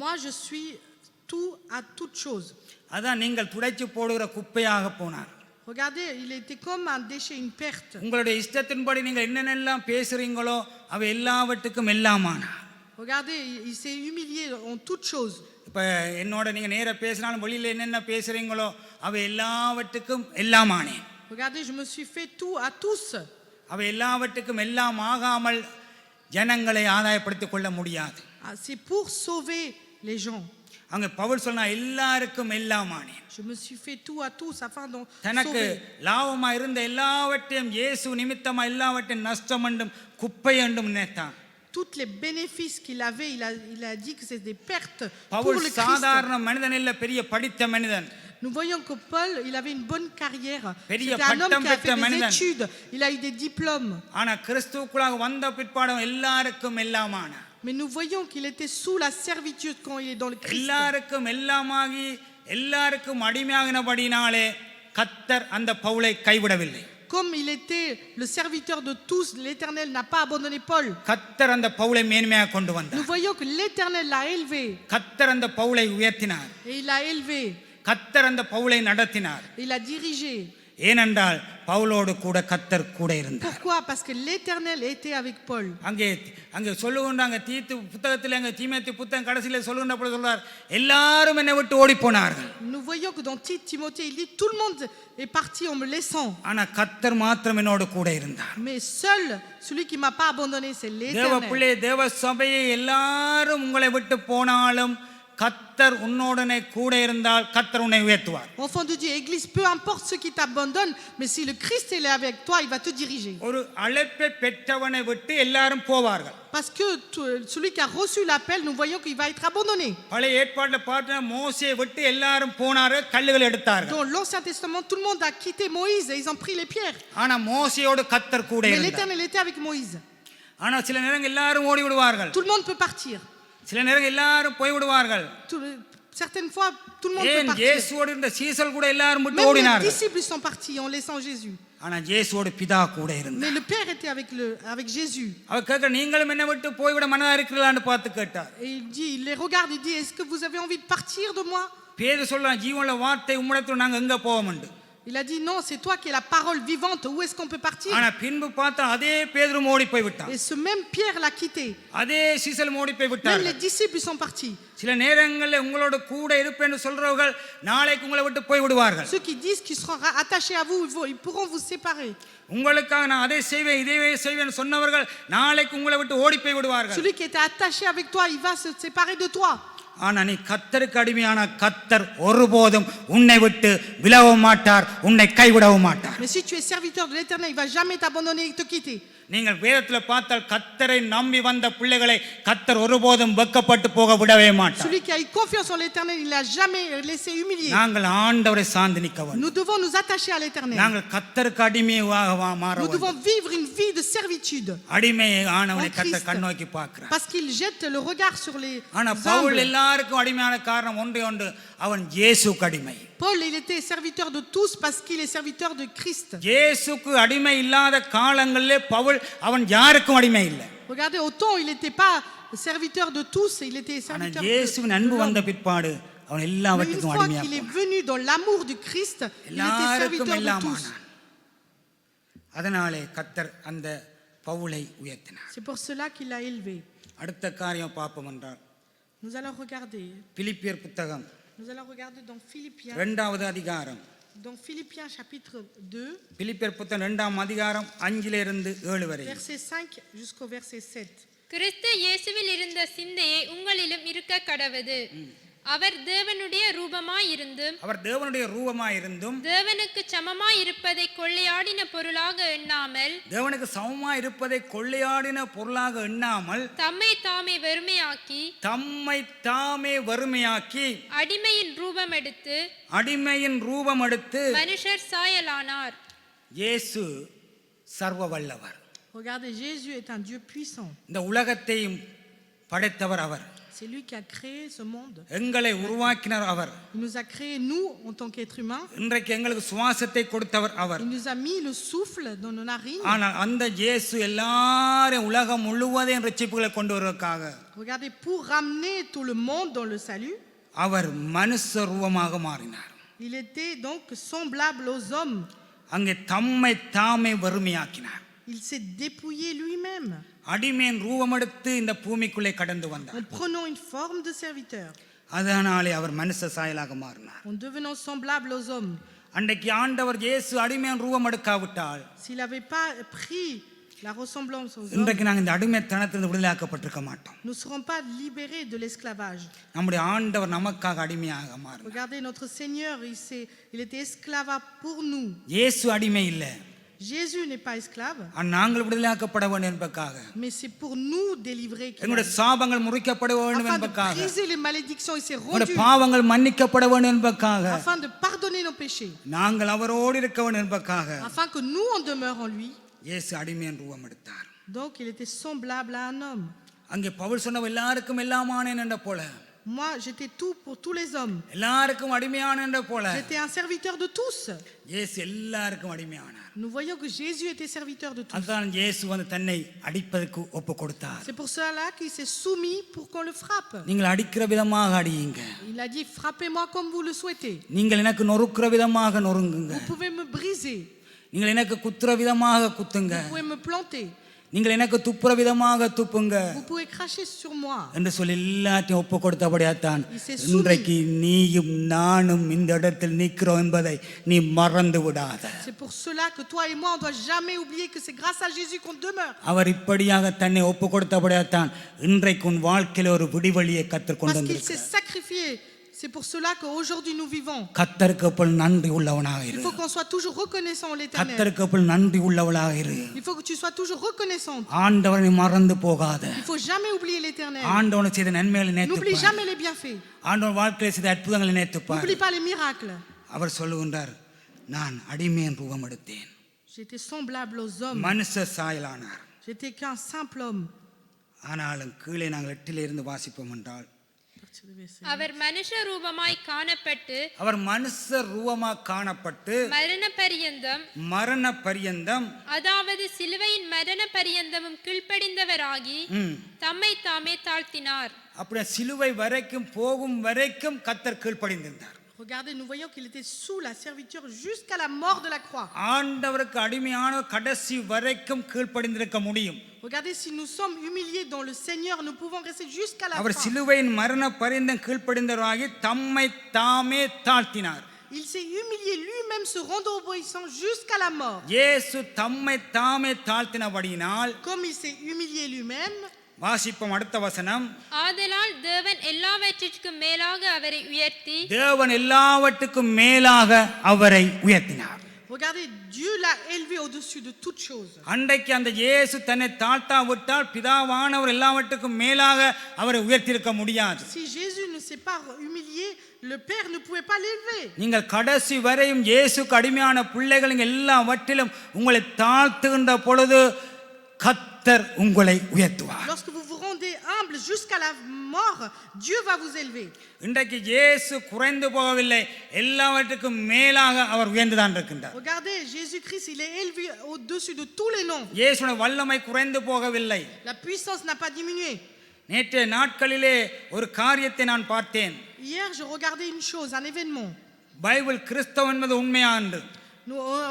Moi je suis tout à toute chose. அதான் நீங்கள் துடைச்சு போடுகிற குப்பையாக போனார். Regardez, il était comme un déchet, une perte. உங்களுடைய இஷ்டத்தின்படி நீங்கள் என்னென்னலாம் பேசுறீங்களோ அவை எல்லாவற்றுக்கும் எல்லாமானார். Regardez, il s'est humilié en toute chose. இப்போ என்னோட நீங்கள் நேர பேசினாலும் வெளியில் என்னென்ன பேசுகிறீங்களோ அவை எல்லாவற்றுக்கும் எல்லாமானேன். Regardez, je me suis fait tout à tous. அவை எல்லாவற்றுக்கும் எல்லாம் ஆகாமல் ஜனங்களை ஆதாயப்படுத்திக் கொள்ள முடியாது. C'est pour sauver les gens. அங்கே பவுல் சொன்னா எல்லாருக்கும் எல்லாமானேன். Je me suis fait tout à tous afin de தனக்கு லாபமா இருந்த எல்லாவற்றையும் இயேசு நிமித்தமா எல்லாவற்றையும் நஷ்டம் என்றும் குப்பை என்றும் நினைத்தான். Tous les bénéfices qu'il avait, il a dit que c'est des pertes pour Pavul le Christ. சாதாரண மனிதன் இல்ல, பெரிய படித்த மனிதன். Nous voyons que Paul, il avait une bonne carrière. பெரிய C'était un homme பட்டம் qui a பெற்ற fait des மனிதன். études. Il a eu des diplômes. ஆனா கிறிஸ்துவுக்குள்ளாக வந்த பிற்பாடு எல்லாருக்கும் எல்லாமான. Mais nous voyons qu'il était sous la servitude quand il est dans le Christ. எல்லாருக்கும் எல்லாமாகி எல்லாருக்கும் அடிமையாகினபடினாலே கர்த்தர் அந்த பவுலை கைவிடவில்லை. Comme il était le serviteur de tous, l'Éternel n'a pas abandonné Paul. கர்த்தர் அந்த பவுலை மேன்மையாக கொண்டு வந்தார். Nous voyons que l'Éternel l'a élevé. கர்த்தர் அந்த பவுலை உயர்த்தினார். Et il l'a élevé. கர்த்தர் அந்த பவுலை நடத்தினார். Il l'a dirigé. ஏனென்றால் பவுலோடு கூட கர்த்தர் கூட இருந்தார். Pourquoi? Parce que l'Éternel était avec Paul. அங்கே சொல்லுகின்றாங்க தீத்து புத்தகத்தில் அங்கே தீமோத்தேயு புத்தகம் கடைசியில் சொல்லுகின்ற பொழுது சொல்றார் எல்லாரும் என்னை விட்டு ஓடி போனார்கள். Nous voyons que dans Timothée il dit tout le monde est parti en me laissant. ஆனா கர்த்தர் மாத்திரம் என்னோடு கூட இருந்தார். Mais seul celui qui m'a pas abandonné c'est l'Éternel. தேவ பிள்ளை தேவ சபையை எல்லாரும் உங்களை விட்டு போனாலும் கர்த்தர் உன்னோடனே கூட இருந்தால் கர்த்தர் உன்னை உயர்த்துவார். Enfant de Dieu, église, peu importe ceux qui t'abandonnent, mais si le Christ est avec toi, il va te diriger. ஒரு அழைப்பை பெற்றவனை விட்டு எல்லாரும் போவார்கள். Parce que celui qui a reçu l'appel, nous voyons qu'il va être abandonné. பழைய ஏற்பாட்டில் பார்த்தா மோசேயை விட்டு எல்லாரும் போனார்கள், கல்லுகள் எடுத்தார்கள். Dans l'Ancien Testament, tout le monde a quitté Moïse et ils ont pris les pierres. ஆனா மோசேயோடு கர்த்தர் கூட Mais இருந்தார். l'Éternel était avec Moïse. ஆனா சில நேரங்கள் எல்லாரும் ஓடி விடுவார்கள். Tout le monde peut partir. சில நேரங்கள் எல்லாரும் போய் விடுவார்கள். Certaines fois, tout le monde peut partir. இயேசுவோடு இருந்த சீசர்கள் கூட எல்லாரும் விட்டு Même les ஓடினார்கள். disciples sont partis en laissant Jésus. ஆனா இயேசுவோடு பிதா கூட இருந்தார். Mais le Père était avec Jésus. அவர் கேட்க நீங்களும் என்ன விட்டு போய்விட மனதா இருக்கிறீங்களான்னு பார்த்து கேட்டார். Et il les regarde, il dit est-ce que vous avez envie de partir de moi? பேதுரு சொல்றான் ஜீவனுள்ள வார்த்தை உம்மிடத்தில் நாங்க எங்க போவோம்னு. Il a dit non, c'est toi qui es la parole vivante. Où est-ce qu'on peut partir? ஆனா பின்பு பார்த்தா அதே பேதுரு ஓடி போய் விட்டான். Et ce même Pierre l'a quitté. அதே சீசல் ஓடி போய் Même விட்டார்கள். les disciples sont partis. சில நேரங்களில் உங்களோட கூட இருப்பேன்னு சொல்றவர்கள் நாளைக்கு உங்களை விட்டு போய் விடுவார்கள். Ceux qui disent qu'ils seront attachés à vous, ils pourront vous séparer. உங்களுக்காக நான் அதை செய்வேன் இதை செய்வேன் சொன்னவர்கள் நாளைக்கு உங்களை விட்டு ஓடி போய் விடுவார்கள். Celui qui était attaché avec toi, il va se séparer de toi. ஆனா நீ கர்த்தருக்கு அடிமையான கர்த்தர் ஒருபோதும் உன்னை விட்டு விலகவும் மாட்டார், உன்னை கைவிடவும் மாட்டார். Mais si tu es serviteur de l'Éternel, il va jamais t'abandonner et te quitter. நீங்கள் வேதத்தில் பார்த்தால் கர்த்தரை நம்பி வந்த பிள்ளைகளை கர்த்தர் ஒருபோதும் வெட்கப்பட்டு போக விடவே மாட்டார். Celui qui a eu confiance en l'Éternel, il l'a jamais laissé humilier. நாங்கள் ஆண்டவரை சார்ந்து நிற்க வேண்டும். Nous devons nous attacher à l'Éternel. நாங்கள் கர்த்தருக்கு அடிமையாக மாற Nous devons வேண்டும். vivre une vie de servitude. அடிமை ஆனவனை En கர்த்தர் Christ. கண்ணோக்கி பார்க்கிறார். Parce qu'il jette le regard sur les ஆனா பவுல் humbles. எல்லாருக்கும் அடிமையான காரணம் ஒன்றே ஒன்று, அவன் இயேசுவுக்கு அடிமை. Paul, il était serviteur de tous parce qu'il est serviteur de Christ. இயேசுக்கு அடிமை இல்லாத காலங்களிலே பவுல் அவன் யாருக்கும் அடிமை இல்லை. Regardez, autant il n'était pas serviteur de tous, il était ஆனா serviteur இயேசுவின் அன்பு வந்த l'homme. பிற்பாடு அவன் Mais une எல்லாவற்றுக்கும் fois அடிமையாக qu'il est venu dans l'amour du Christ, il était எல்லாருக்கும் serviteur de எல்லாம் tous. ஆனான். அதனாலே கர்த்தர் அந்த பவுலை உயர்த்தினார். C'est pour cela qu'il l'a élevé. அடுத்த காரியம் பார்ப்போம் என்றால் Nous allons regarder. பிலிப்பியர் புத்தகம் Nous allons regarder dans Philippiens. 2வது அதிகாரம். Dans Philippiens chapitre 2, பிலிப்பியர் புத்தகம் 2ஆம் அதிகாரம் 5 7 வரை. verset 5 jusqu'au verset 7. கிறிஸ்து இயேசுவில் இருந்த சிந்தையை உங்களிலும் இருக்க கடவது. அவர் தேவனுடைய ரூபமாயிருந்தும் அவர் தேவனுடைய ரூபமாயிருந்தும் தேவனுக்கு சமமாய் இருப்பதை கொள்ளையாடின பொருளாக எண்ணாமல் தேவனுக்கு சமமாய் இருப்பதை கொள்ளையாடின பொருளாக எண்ணாமல் தம்மை தாமே வெறுமையாக்கி தம்மை தாமே வறுமையாக்கி அடிமையின் ரூபம் எடுத்து அடிமையின் ரூபம் எடுத்து மனுஷர் சாயலானார். இயேசு சர்வ வல்லவர். Regardez, Jésus est un Dieu puissant. இந்த உலகத்தையும் படைத்தவர் அவர். C'est lui qui a créé ce monde. எங்களை உருவாக்கினார் அவர். Il nous a créés, nous, en tant qu'êtres humains. இன்றைக்கு எங்களுக்கு சுவாசத்தை கொடுத்தவர் அவர். Il nous a mis le souffle dans nos narines. ஆனால் அந்த இயேசு எல்லாரும் உலகம் முழுவதையும் ரட்சிப்புகளை கொண்டு வருவதற்காக Regardez, pour ramener tout le monde dans le salut, அவர் மனுஷ ரூபமாக மாறினார். il était donc semblable aux hommes. அங்கே தம்மை தாமே வறுமையாக்கினார். Il s'est dépouillé lui-même அடிமையின் ரூபம் எடுத்து இந்த பூமிக்குள்ளே கடந்து வந்தார். en prenant une forme de serviteur, அதனாலே அவர் மனுஷ சாயலாக மாறினார். en devenant semblable aux hommes. அன்றைக்கு ஆண்டவர் இயேசு அடிமையின் ரூபம் எடுக்காவிட்டால் S'il n'avait pas pris la ressemblance aux hommes, இன்றைக்கு நாங்கள் இந்த அடிமைத்தனத்திலிருந்து விடுதலையாக்கப்பட்டிருக்க மாட்டோம். nous ne serons pas libérés de l'esclavage. நம்முடைய ஆண்டவர் நமக்காக அடிமையாக மாறினார். Regardez, notre Seigneur, il était esclave pour nous. இயேசு அடிமை இல்லை, Jésus n'est pas esclave, நாங்கள் விடுதலையாக்கப்பட வேண்டும் என்பதற்காக, mais c'est pour nous délivrer qu'il எங்களுடைய சாபங்கள் முறிக்கப்பட வேண்டும் afin de என்பதற்காக, briser les malédictions, il s'est எங்களுடைய rendu பாவங்கள் மன்னிக்கப்பட வேண்டும் என்பதற்காக, afin de pardonner nos péchés, நாங்கள் அவரோடு இருக்க வேண்டும் என்பதற்காக afin que nous on demeure en lui. இயேசு அடிமையின் ரூபம் எடுத்தார். Donc il était semblable à un homme. அங்கே பவுல் சொன்ன எல்லாருக்கும் எல்லாமானேன் என்ற போல, Moi j'étais tout pour tous les hommes. எல்லாருக்கும் அடிமையான என்ற போல J'étais un serviteur de tous. இயேசு எல்லாருக்கும் அடிமையானார். Nous voyons que Jésus était serviteur de tous. அதுதான் இயேசு வந்து தன்னை அடிப்பதற்கு ஒப்பு கொடுத்தார். C'est pour cela qu'il s'est soumis pour qu'on le frappe. நீங்கள் அடிக்கிற விதமாக அடியுங்க, Il a dit frappez-moi comme vous le souhaitez. நீங்கள் எனக்கு நொறுக்கிற விதமாக நொறுங்குங்க, Vous pouvez me briser, நீங்கள் எனக்கு குத்துற விதமாக குத்துங்க, vous pouvez me planter, நீங்கள் எனக்கு துப்புற விதமாக துப்புங்க vous pouvez cracher sur moi. என்று சொல்லி எல்லாத்தையும் ஒப்பு கொடுத்தபடியாத்தான் Il s'est soumis. இன்றைக்கு நீயும் நானும் இந்த இடத்தில் நிற்கிறோம் என்பதை நீ மறந்து விடாத. C'est pour cela que toi et moi on doit jamais oublier que c'est grâce à Jésus qu'on demeure. அவர் இப்படியாக தன்னை ஒப்பு கொடுத்தபடியாத்தான் இன்றைக்கு உன் வாழ்க்கையில ஒரு விடிவெளியை கத்தர் கொண்டு Parce qu'il s'est வந்திருக்கிறார். sacrifié. C'est pour cela qu'aujourd'hui nous vivons. கத்தருக்கு அப்பள் நன்றி உள்ளவனாக Il இரு. faut qu'on soit toujours reconnaissant en l'Éternel. கத்தருக்கு அப்பள் நன்றி உள்ளவளாக இரு. Il faut que tu sois toujours reconnaissante. ஆண்டவரை மறந்து போகாத. Il faut jamais oublier l'Éternel. ஆண்டவனை செய்த நன்மைகளை N'oublie நினைத்துப்பார். jamais les bienfaits. ஆண்டவர் வாழ்க்கையில செய்த அற்புதங்களை நினைத்துப்பார். N'oublie pas les miracles. அவர் சொல்லுகின்றார், நான் அடிமையின் ரூபம் எடுத்தேன், J'étais semblable aux hommes. மனுஷ சாயலானார். J'étais qu'un simple homme. ஆனாலும் கீழே நாங்கள் 8 வாசிப்போம் என்றால், அவர் மனுஷ ரூபமாய் காணப்பட்டு அவர் மனுஷ ரூபமாக காணப்பட்டு மரண பரியந்தம் அதாவது சிலுவையின் மரண பரியந்தமும் கீழ்ப்படிந்தவராகி தம்மை தாமே தாழ்த்தினார். அப்படியே சிலுவை வரைக்கும் போகும் வரைக்கும் கர்த்தர் கீழ்ப்படிந்திருந்தார். Regardez, nous voyons qu'il était sous la serviture jusqu'à la mort de la croix. ஆண்டவருக்கு அடிமையான கடைசி வரைக்கும் கீழ்ப்படிந்திருக்க முடியும். Regardez, si nous sommes humiliés dans le Seigneur, nous pouvons rester jusqu'à la அவர் fin. சிலுவையின் மரண பரியந்தம் கீழ்ப்படிந்தவராகி தம்மை தாமே தாழ்த்தினார். Il s'est humilié lui-même, se rendant obéissant jusqu'à la mort. இயேசு தம்மை தாமே தாழ்த்தினபடியினால் Comme il s'est humilié lui-même, வாசிப்போம் அடுத்த வசனம். ஆதலால் தேவன் எல்லாவற்றிற்கும் மேலாக அவரை உயர்த்தி தேவன் எல்லாவற்றுக்கும் மேலாக அவரை உயர்த்தினார். regardez, Dieu l'a élevé au-dessus de toutes choses. அன்றைக்கு அந்த இயேசு தன்னை தாழ்த்தாவிட்டால் பிதாவானவர் எல்லாவற்றுக்கும் மேலாக அவரை உயர்த்தியிருக்க முடியாது. Si Jésus ne s'est pas humilié, le Père ne pouvait pas l'élever. நீங்கள் கடைசி வரையும் இயேசுக்கு அடிமையான பிள்ளைகள் எல்லாவற்றிலும் உங்களை தாழ்த்துகின்ற பொழுது கர்த்தர் உங்களை உயர்த்துவார். Lorsque vous vous rendez humble jusqu'à la mort, Dieu va vous élever. இன்றைக்கு இயேசு குறைந்து போகவில்லை, எல்லாவற்றுக்கும் மேலாக அவர் உயர்ந்துதான் இருக்கின்றார். Regardez, Jésus-Christ, il est élevé au-dessus de tous les noms. இயேசுவின் வல்லமை குறைந்து போகவில்லை. La puissance n'a pas diminué. நேற்றைய நாட்களிலே ஒரு காரியத்தை நான் பார்த்தேன். Hier, je regardais une chose, un événement. Bible கிறிஸ்தவம் என்பது உண்மையானது.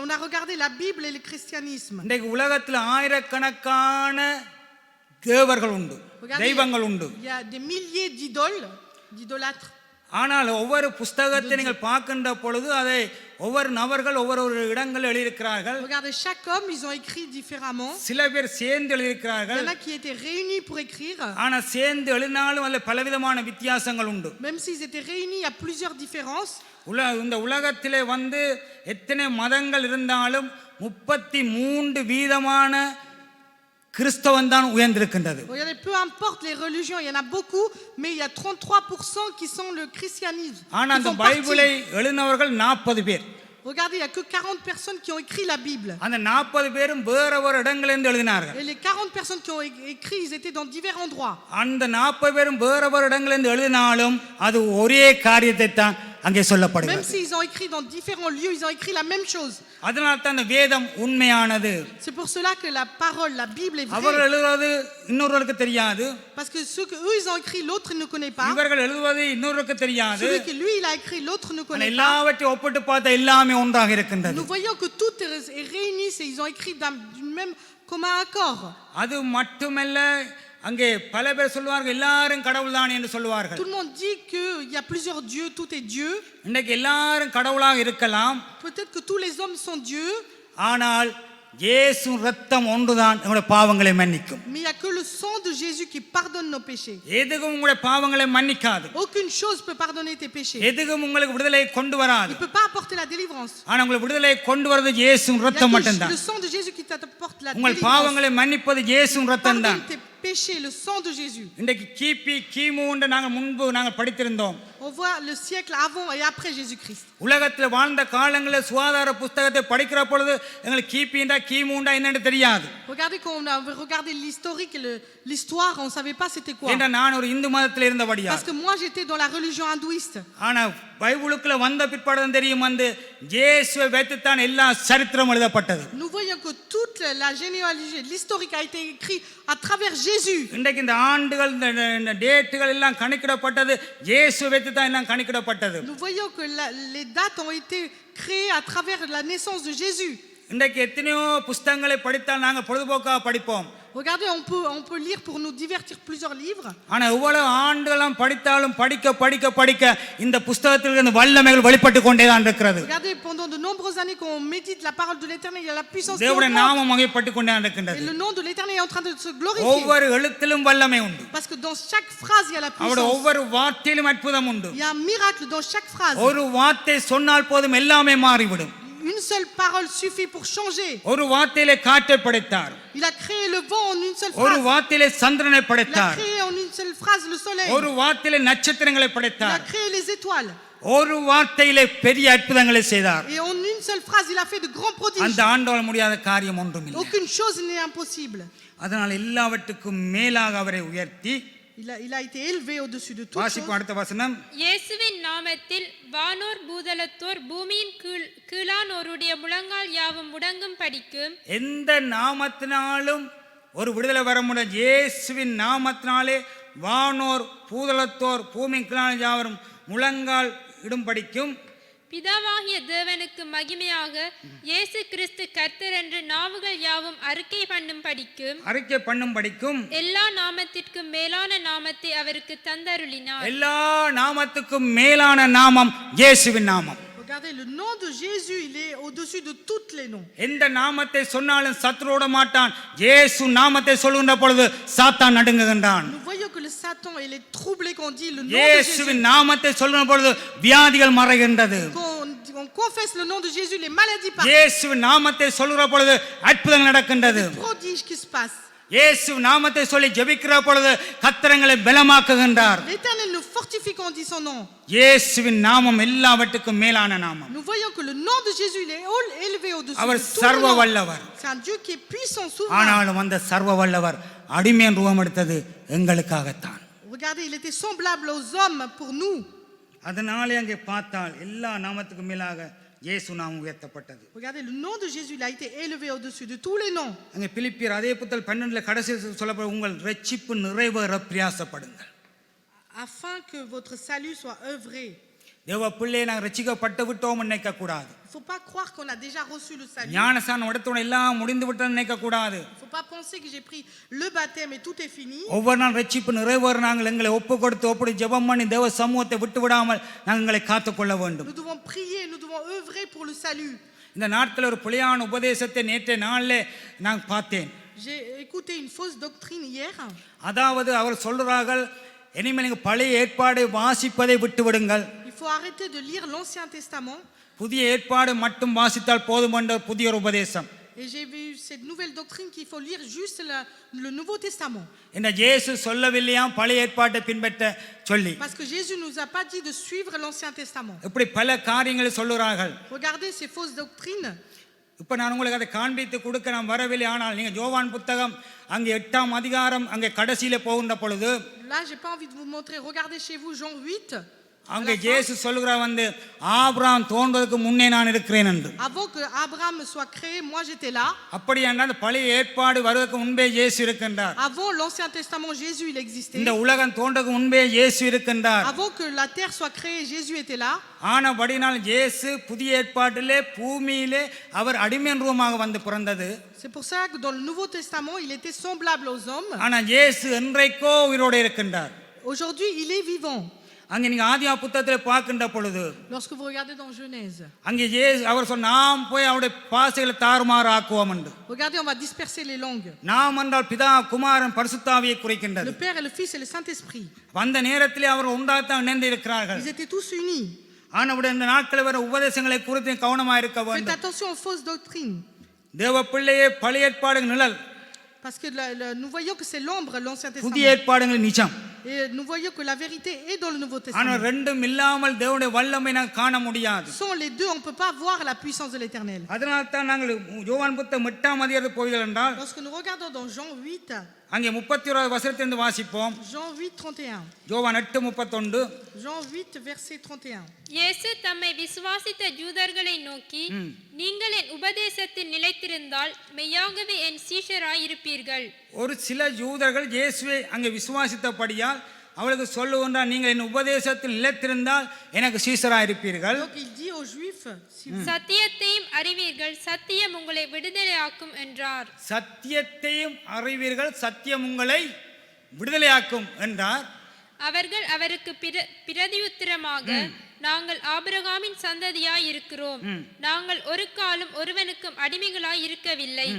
On a regardé la Bible et le christianisme. இன்றைக்கு உலகத்தில் ஆயிரக்கணக்கான தேவர்கள் உண்டு, தெய்வங்கள் உண்டு. Il y a des milliers d'idoles, d'idolâtres. ஆனால் ஒவ்வொரு புஸ்தகத்தை நீங்கள் பார்க்கின்ற பொழுது அதை ஒவ்வொரு நபர்கள் ஒவ்வொரு இடங்களில் எழுதியிருக்கிறார்கள். Regardez, chaque homme, ils ont écrit différemment. சில பேர் சேர்ந்து Il y எழுதியிருக்கிறார்கள். en a qui étaient réunis pour écrire. ஆனால் சேர்ந்து எழுதினாலும் அதில் பலவிதமான வித்தியாசங்கள் உண்டு. Même s'ils étaient réunis, il y a plusieurs différences. இந்த உலகத்திலே எத்தனை மதங்கள் இருந்தாலும் 33 வீதமான கிறிஸ்தவன் தான் உயர்ந்திருக்கின்றது. Regardez, peu importe les religions, il y en a beaucoup, mais il y a 33% qui sont le christianisme. ஆனால் அந்த பைபிளை எழுதினவர்கள் 40 பேர். Regardez, il n'y a que 40 personnes qui ont écrit la Bible. அந்த 40 பேரும் வேற ஒரு இடங்களிலிருந்து எழுதினார்கள். Et les 40 personnes qui ont écrit, ils étaient dans divers endroits. அந்த 40 பேரும் வேற ஒரு இடங்களிலிருந்து எழுதினாலும் அது ஒரே காரியத்தை தான் அங்கே Même சொல்லப்படுகிறது. s'ils ont écrit dans différents lieux, ils ont écrit la même chose. அதனால தான் அந்த வேதம் உண்மையானது. C'est pour cela que la parole, la Bible est அவர் vraie. எழுதுவது இன்னொருவருக்கு தெரியாது. Parce que ceux que eux ils ont écrit, l'autre ne connaît pas. இவர்கள் எழுதுவது இன்னொருவருக்கு தெரியாது. Celui que lui il a écrit, l'autre ne connaît pas. எல்லாவற்றையும் ஒப்பிட்டு பார்த்தா எல்லாமே ஒன்றாக இருக்கின்றது. Nous voyons que tout est réuni, et ils ont écrit d'une même commun accord. அது மட்டுமல்ல, அங்கே பல பேர் சொல்வார்கள் எல்லாரும் கடவுள் தான் என்று சொல்வார்கள். Tout le monde dit que il y a plusieurs dieux, tout est Dieu. இன்னைக்கு எல்லாரும் கடவுளாக இருக்கலாம். Peut-être que tous les hommes sont Dieu. ஆனால் இயேசு ரத்தம் ஒன்றுதான் நம்முடைய பாவங்களை மன்னிக்கும். Mais il n'y a que le sang de Jésus qui pardonne nos péchés. எதுவும் உங்களுடைய பாவங்களை மன்னிக்காது. Aucune chose peut pardonner tes péchés. எதுவும் உங்களுக்கு விடுதலை கொண்டு வராது. Il ne peut pas apporter la délivrance. ஆனா உங்களுக்கு விடுதலை கொண்டு வரது இயேசு ரத்தம் Il y a மட்டும்தான். que le sang de Jésus qui t'apporte la உங்கள் délivrance. பாவங்களை மன்னிப்பது இயேசு ரத்தம் தான். Pardonne tes péchés, le sang de Jésus. இன்றைக்கு கிமு நாங்கள் படித்திருந்தோம். On voit le siècle avant et après Jésus-Christ. உலகத்தில் வாழ்ந்த காலங்களில் சுகாதார புத்தகத்தை படிக்கிற பொழுது எங்களுக்கு கிமுண்டா என்னன்னு தெரியாது. Regardez, quand on a regardé l'historique et l'histoire, on ne savait pas c'était quoi. ஏன்னா நான் ஒரு இந்து மதத்தில் இருந்தபடியா. Parce que moi j'étais dans la religion hindouiste. ஆனா பைபிளுக்குள்ள வந்த பிற்பாடு தான் தெரியும் இயேசுவை வைத்துத்தான் எல்லா சரித்திரம் எழுதப்பட்டது. Nous voyons que toute la généalogie, l'historique a été écrit à travers Jésus. இன்றைக்கு இந்த ஆண்டுகள் இந்த டேட்டுகள் எல்லாம் கணக்கிடப்பட்டது இயேசுவை வைத்துத்தான் எல்லாம் கணக்கிடப்பட்டது. Nous voyons que les dates ont été créées à travers la naissance de Jésus. இன்றைக்கு எத்தனையோ புத்தகங்களை படித்தால் நாங்கள் பொழுதுபோக்காக படிப்போம். Regardez, on peut lire pour nous divertir plusieurs livres. ஆனா எவ்வளவு ஆண்டுகளும் படித்தாலும் படிக்க இந்த புத்தகத்தில் இருந்து வல்லமைகள் வெளிப்பட்டு கொண்டே தான் இருக்கிறது. Regardez, pendant de nombreuses années qu'on médite la parole de l'Éternel, il y a la puissance qui தேவனுடைய augmente. நாமம் மகிமைப்பட்டு கொண்டே தான் இருக்கிறது. Et le nom de l'Éternel est en train de se glorifier. ஒவ்வொரு எழுத்திலும் வல்லமை உண்டு. Parce que dans chaque phrase, il y a la அவருடைய puissance. ஒவ்வொரு வார்த்தையிலும் அற்புதம் உண்டு. Il y a un miracle dans chaque phrase. ஒரு வார்த்தை சொன்னால் போதும் எல்லாமே மாறிவிடும். Une seule parole suffit pour changer. ஒரு வார்த்தையிலே காற்றை படைத்தார். Il a créé le vent en une seule ஒரு phrase. வார்த்தையிலே சந்திரனை Il a படைத்தார். créé en une seule phrase le soleil. ஒரு வார்த்தையிலே நட்சத்திரங்களை Il a படைத்தார். créé les étoiles. ஒரு வார்த்தையிலே பெரிய அற்புதங்களை செய்தார். Et en une seule phrase, il a fait de grands prodiges. அந்த ஆண்டவரால் முடியாத காரியம் ஒன்றும் இல்லை. Aucune chose n'est impossible. அதனால் எல்லாவற்றுக்கும் மேலாக அவரை உயர்த்தி Il a été élevé au-dessus de tout. வாசிப்பு அடுத்த வசனம். இயேசுவின் நாமத்தில் வானோர் பூதலத்தோர் பூமியின் கீழானோருடைய முழங்கால் யாவும் முடங்கும் படிக்கும். எந்த நாமத்தினாலும் ஒரு விடுதலை வர முடியும். இயேசுவின் நாமத்தினாலே வானோர் பூதலத்தோர் பூமியின் கீழான யாவரும் முழங்கால் இடும்படிக்கும் பிதாவாகிய தேவனுக்கு மகிமையாக இயேசு கிறிஸ்து கர்த்தர் என்று நாவுகள் யாவும் அறிக்கை பண்ணும்படிக்கும் எல்லா நாமத்திற்கும் மேலான நாமத்தை அவருக்கு தந்தருளினார். எல்லா நாமத்துக்கும் மேலான நாமம் இயேசுவின் நாமம். Regardez, le nom de Jésus, il est au-dessus de tous les noms. எந்த நாமத்தை சொன்னாலும் சத்துருவோட மாட்டான். இயேசு நாமத்தை சொல்லுகின்ற பொழுது சாத்தான் நடுங்குகின்றான். Nous voyons que le Satan, il est troublé quand on dit le nom de இயேசுவின் Jésus. நாமத்தை சொல்லுகின்ற பொழுது வியாதிகள் மறைகின்றது. Quand on confesse le nom de Jésus, les maladies partent. இயேசுவின் நாமத்தை சொல்லுகிற பொழுது அற்புதங்கள் நடக்கின்றது. Des prodiges qui se passent. இயேசு நாமத்தை சொல்லி ஜெபிக்கிற பொழுது கர்த்தரங்களை பலமாக்குகின்றார். L'Éternel nous fortifie quand on dit son nom. இயேசுவின் நாமம் எல்லாவற்றுக்கும் மேலான நாமம். Nous voyons que le nom de Jésus, il est élevé au-dessus அவர் de tout சர்வ le nom. வல்லவர். C'est un Dieu qui est puissant, souverain. ஆனாலும் அந்த சர்வ வல்லவர் அடிமையின் ரூபம் எடுத்தது எங்களுக்காகத்தான். Regardez, il était semblable aux hommes pour nous. அதனாலே அங்கே பார்த்தால் எல்லா நாமத்துக்கும் மேலாக இயேசு நாமம் உயர்த்தப்பட்டது. Regardez, le nom de Jésus, il a été élevé au-dessus de tous les noms. அங்கே பிலிப்பியர் அதே புத்தகம் 12 கடைசியில் சொல்லப்படும் உங்கள் ரட்சிப்பு நிறைவேற பிரயாசப்படுங்கள். Afin que votre salut soit œuvré. தேவ பிள்ளையை நாங்கள் ரட்சிக்கப்பட்டு விட்டோம் நினைக்க கூடாது. Il ne faut pas croire qu'on a déjà reçu le salut. ஞானஸ்நானம் எடுத்தோட எல்லாம் முடிந்து விட்டோம் நினைக்க கூடாது. Il ne faut pas penser que j'ai pris le baptême et tout est fini. ஒவ்வொரு நாள் ரட்சிப்பு நிறைவேற நாங்கள் எங்களை ஒப்பு கொடுத்து ஒப்படி ஜெபம் பண்ணி தேவ சமூகத்தை விட்டு விடாமல் நாங்கள் எங்களை காத்துக்கொள்ள வேண்டும். Nous devons prier, nous devons œuvrer pour le salut. இந்த நாட்களில் ஒரு புலியான உபதேசத்தை நேற்றைய நாளில் நான் பார்த்தேன். J'ai écouté une fausse doctrine hier. அதாவது அவர் சொல்றார்கள் இனிமேல் நீங்கள் பழைய ஏற்பாடை வாசிப்பதை விட்டு விடுங்கள். Il faut arrêter de lire l'Ancien Testament. புதிய ஏற்பாடு மட்டும் வாசித்தால் போதும் என்ற புதிய ஒரு உபதேசம். Et j'ai vu cette nouvelle doctrine qu'il faut lire juste le Nouveau Testament. என்ன இயேசு சொல்லவில்லையாம் பழைய ஏற்பாட்டை பின்பற்ற சொல்லி. Parce que Jésus nous a pas dit de suivre l'Ancien Testament. இப்படி பல காரியங்களை சொல்லுறார்கள். Regardez ces fausses doctrines. இப்போ நான் உங்களுக்கு அதை காண்பித்து கொடுக்க நான் வரவில்லை. ஆனால் நீங்கள் யோவான் புத்தகம் அங்கே 8ஆம் அதிகாரம் அங்கே கடைசியில போகின்ற பொழுது Là, j'ai pas envie de vous montrer. Regardez chez vous Jean 8. அங்கே இயேசு சொல்லுகிறார் வந்து ஆபிரகாம் தோன்றதுக்கு முன்னே நான் இருக்கிறேன் என்று. Avant que Abraham soit créé, moi j'étais là. அப்படி என்றால் அந்த பழைய ஏற்பாடு வருவதற்கு முன்பே இயேசு இருக்கின்றார். Avant l'Ancien Testament, Jésus il existait. இந்த உலகம் தோன்றதுக்கு முன்பே இயேசு இருக்கின்றார். Avant que la terre soit créée, Jésus était là. ஆனபடினால் இயேசு புதிய ஏற்பாட்டிலே பூமியிலே அவர் அடிமையின் ரூபமாக வந்து பிறந்தது. C'est pour ça que dans le Nouveau Testament, il était semblable aux hommes. ஆனால் இயேசு என்றைக்கோ உயிரோடு இருக்கின்றார். Aujourd'hui, il est vivant. அங்கே நீங்க ஆதியா புத்தகத்தில் பார்க்கின்ற பொழுது Lorsque vous regardez dans Genèse, அங்கே இயேசு அவர் சொன்ன நாம் போய் அவருடைய பாசைகளை தாறுமாறு ஆக்குவோம் என்று. regardez, on va disperser les langues. நாம் என்றால் பிதா குமாரன் பரிசுத்தாவியை குறிக்கின்றது. Le Père et le Fils et le Saint-Esprit. வந்த நேரத்திலே அவர் உண்டாத்தான் இணைந்து இருக்கிறார்கள். Ils étaient tous unis. ஆனவுடன் இந்த நாட்களில் வர உபதேசங்களை குறித்து கவனமாக இருக்க Faites வேண்டும். attention aux fausses doctrines. தேவ பிள்ளையே பழைய ஏற்பாடு நிழல், Parce que nous voyons que c'est l'ombre, l'Ancien Testament. புதிய ஏற்பாடுகள் நிஜம். Et nous voyons que la vérité est dans le Nouveau ஆனால் Testament. ரெண்டும் இல்லாமல் தேவனுடைய வல்லமை நாம் காண முடியாது. Sans les deux, on ne peut pas voir la puissance de l'Éternel. அதனால தான் நாங்கள் யோவான் புத்தகம் 8ஆம் அதிகாரத்துக்கு போவீர்கள் என்றால் Lorsque nous regardons dans Jean 8, அங்கே 31வது வசனத்திலிருந்து வாசிப்போம். Jean 8, 31. யோவான் 8:31. Jean 8, verset 31. இயேசு தம்மை விசுவாசித்த யூதர்களை நோக்கி, நீங்கள் என் உபதேசத்தில் நிலைத்திருந்தால் மெய்யாகவே என் சீஷராய் இருப்பீர்கள். ஒரு சில யூதர்கள் இயேசுவை அங்கே விசுவாசித்தபடியால் அவளுக்கு சொல்லுகின்றார், நீங்கள் என் உபதேசத்தில் நிலைத்திருந்தால் எனக்கு சீஷராய் இருப்பீர்கள். Donc il dit aux Juifs, சத்தியத்தையும் அறிவீர்கள், சத்தியம் உங்களை விடுதலையாக்கும் என்றார். சத்தியத்தையும் அறிவீர்கள், சத்தியம் உங்களை விடுதலையாக்கும் என்றார். அவர்கள் அவருக்கு பிரதியுத்தரமாக, நாங்கள் ஆபிரகாமின் சந்ததியாய் இருக்கிறோம், நாங்கள் ஒரு காலம் ஒருவனுக்கும் அடிமைகளாய் இருக்கவில்லை,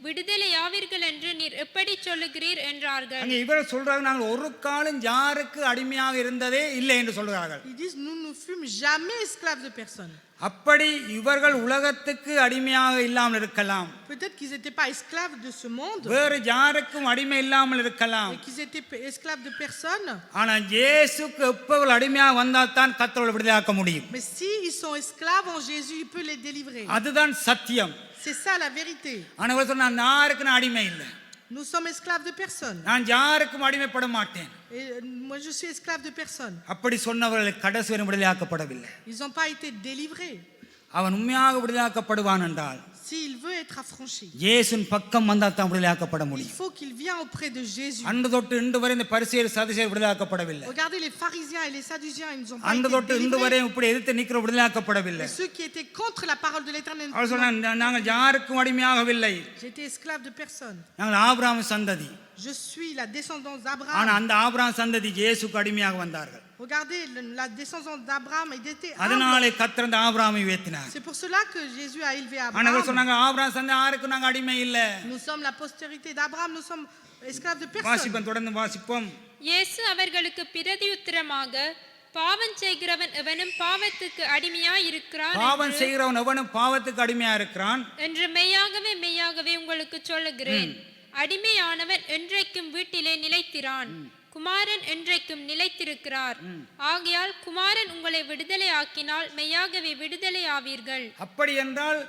விடுதலையாவீர்கள் என்று நீர் எப்படி சொல்லுகிறீர் என்றார்கள். அங்கே இவர் சொல்றாங்க, நாங்கள் ஒரு காலம் யாருக்கு அடிமையாக இருந்ததே இல்லை என்று சொல்கிறார்கள். ils disent, nous ne fûmes jamais esclaves de personne. அப்படி இவர்கள் உலகத்துக்கு அடிமையாக இல்லாமல் இருக்கலாம், Peut-être qu'ils n'étaient pas esclaves de ce monde, வேறு யாருக்கும் அடிமை இல்லாமல் இருக்கலாம். et qu'ils étaient esclaves de personne. ஆனால் இயேசுக்கு எப்பவர்கள் அடிமையாக வந்தால் தான் கர்த்தரை விடுதலையாக்க முடியும். Mais si ils sont esclaves en Jésus, il peut les délivrer. அதுதான் சத்தியம். C'est ça la vérité. ஆனால் சொன்ன நான் யாருக்கு நான் அடிமை இல்லை, Nous sommes esclaves de personne. நான் யாருக்கும் அடிமைப்பட மாட்டேன். Et moi je suis esclave de personne. அப்படி சொன்னவர்கள் கடைசி வரை விடுதலையாக்கப்படவில்லை. Ils n'ont pas été délivrés. அவன் உண்மையாக விடுதலையாக்கப்படுவான் என்றால் s'il veut être affranchi, இயேசுவின் பக்கம் வந்தா தான் விடுதலையாக்கப்பட il முடியும். faut qu'il vienne auprès de Jésus. அன்று தொட்டு இன்று வரை இந்த பரிசேயர் சதுசேயர் விடுதலையாக்கப்படவில்லை. Regardez les pharisiens et les sadduciens, ils n'ont pas அன்று été தொட்டு இன்று délivrés. வரை இப்படி எதிர்த்து நிக்கிற விடுதலையாக்கப்படவில்லை. Et ceux qui étaient contre la parole de l'Éternel, அவர் சொன்னாங்க, நாங்கள் யாருக்கும் அடிமையாகவில்லை, j'étais esclave de personne. நாங்கள் ஆபிரகாம் சந்ததி. Je suis la descendance ஆனா d'Abraham. அந்த ஆபிரகாம் சந்ததி இயேசுக்கு அடிமையாக வந்தார்கள். Regardez la descendance d'Abraham, il était humble. அதனாலே கர்த்தர் அந்த ஆபிரகாமை உயர்த்தினார். C'est pour cela que Jésus a élevé ஆனா அவர் Abraham. சொன்னாங்க, ஆபிரகாம் சந்ததி யாருக்கும் நாங்க அடிமை இல்ல. Nous sommes la postérité d'Abraham, nous sommes esclaves de personne. வாசிப்போம், தொடர்ந்து வாசிப்போம். இயேசு அவர்களுக்கு பிரதியுத்தரமாக, பாவம் செய்கிறவன் எவனும் பாவத்துக்கு அடிமையாய் இருக்கிறான் பாவம் செய்கிறவன் எவனும் பாவத்துக்கு அடிமையா இருக்கிறான் என்று மெய்யாகவே மெய்யாகவே உங்களுக்கு சொல்லுகிறேன். அடிமையானவன் என்றைக்கும் வீட்டிலே நிலைத்திரான், குமாரன் என்றைக்கும் நிலைத்திருக்கிறார். ஆகையால் குமாரன் உங்களை விடுதலை ஆக்கினால் மெய்யாகவே விடுதலை ஆவீர்கள். அப்படி என்றால்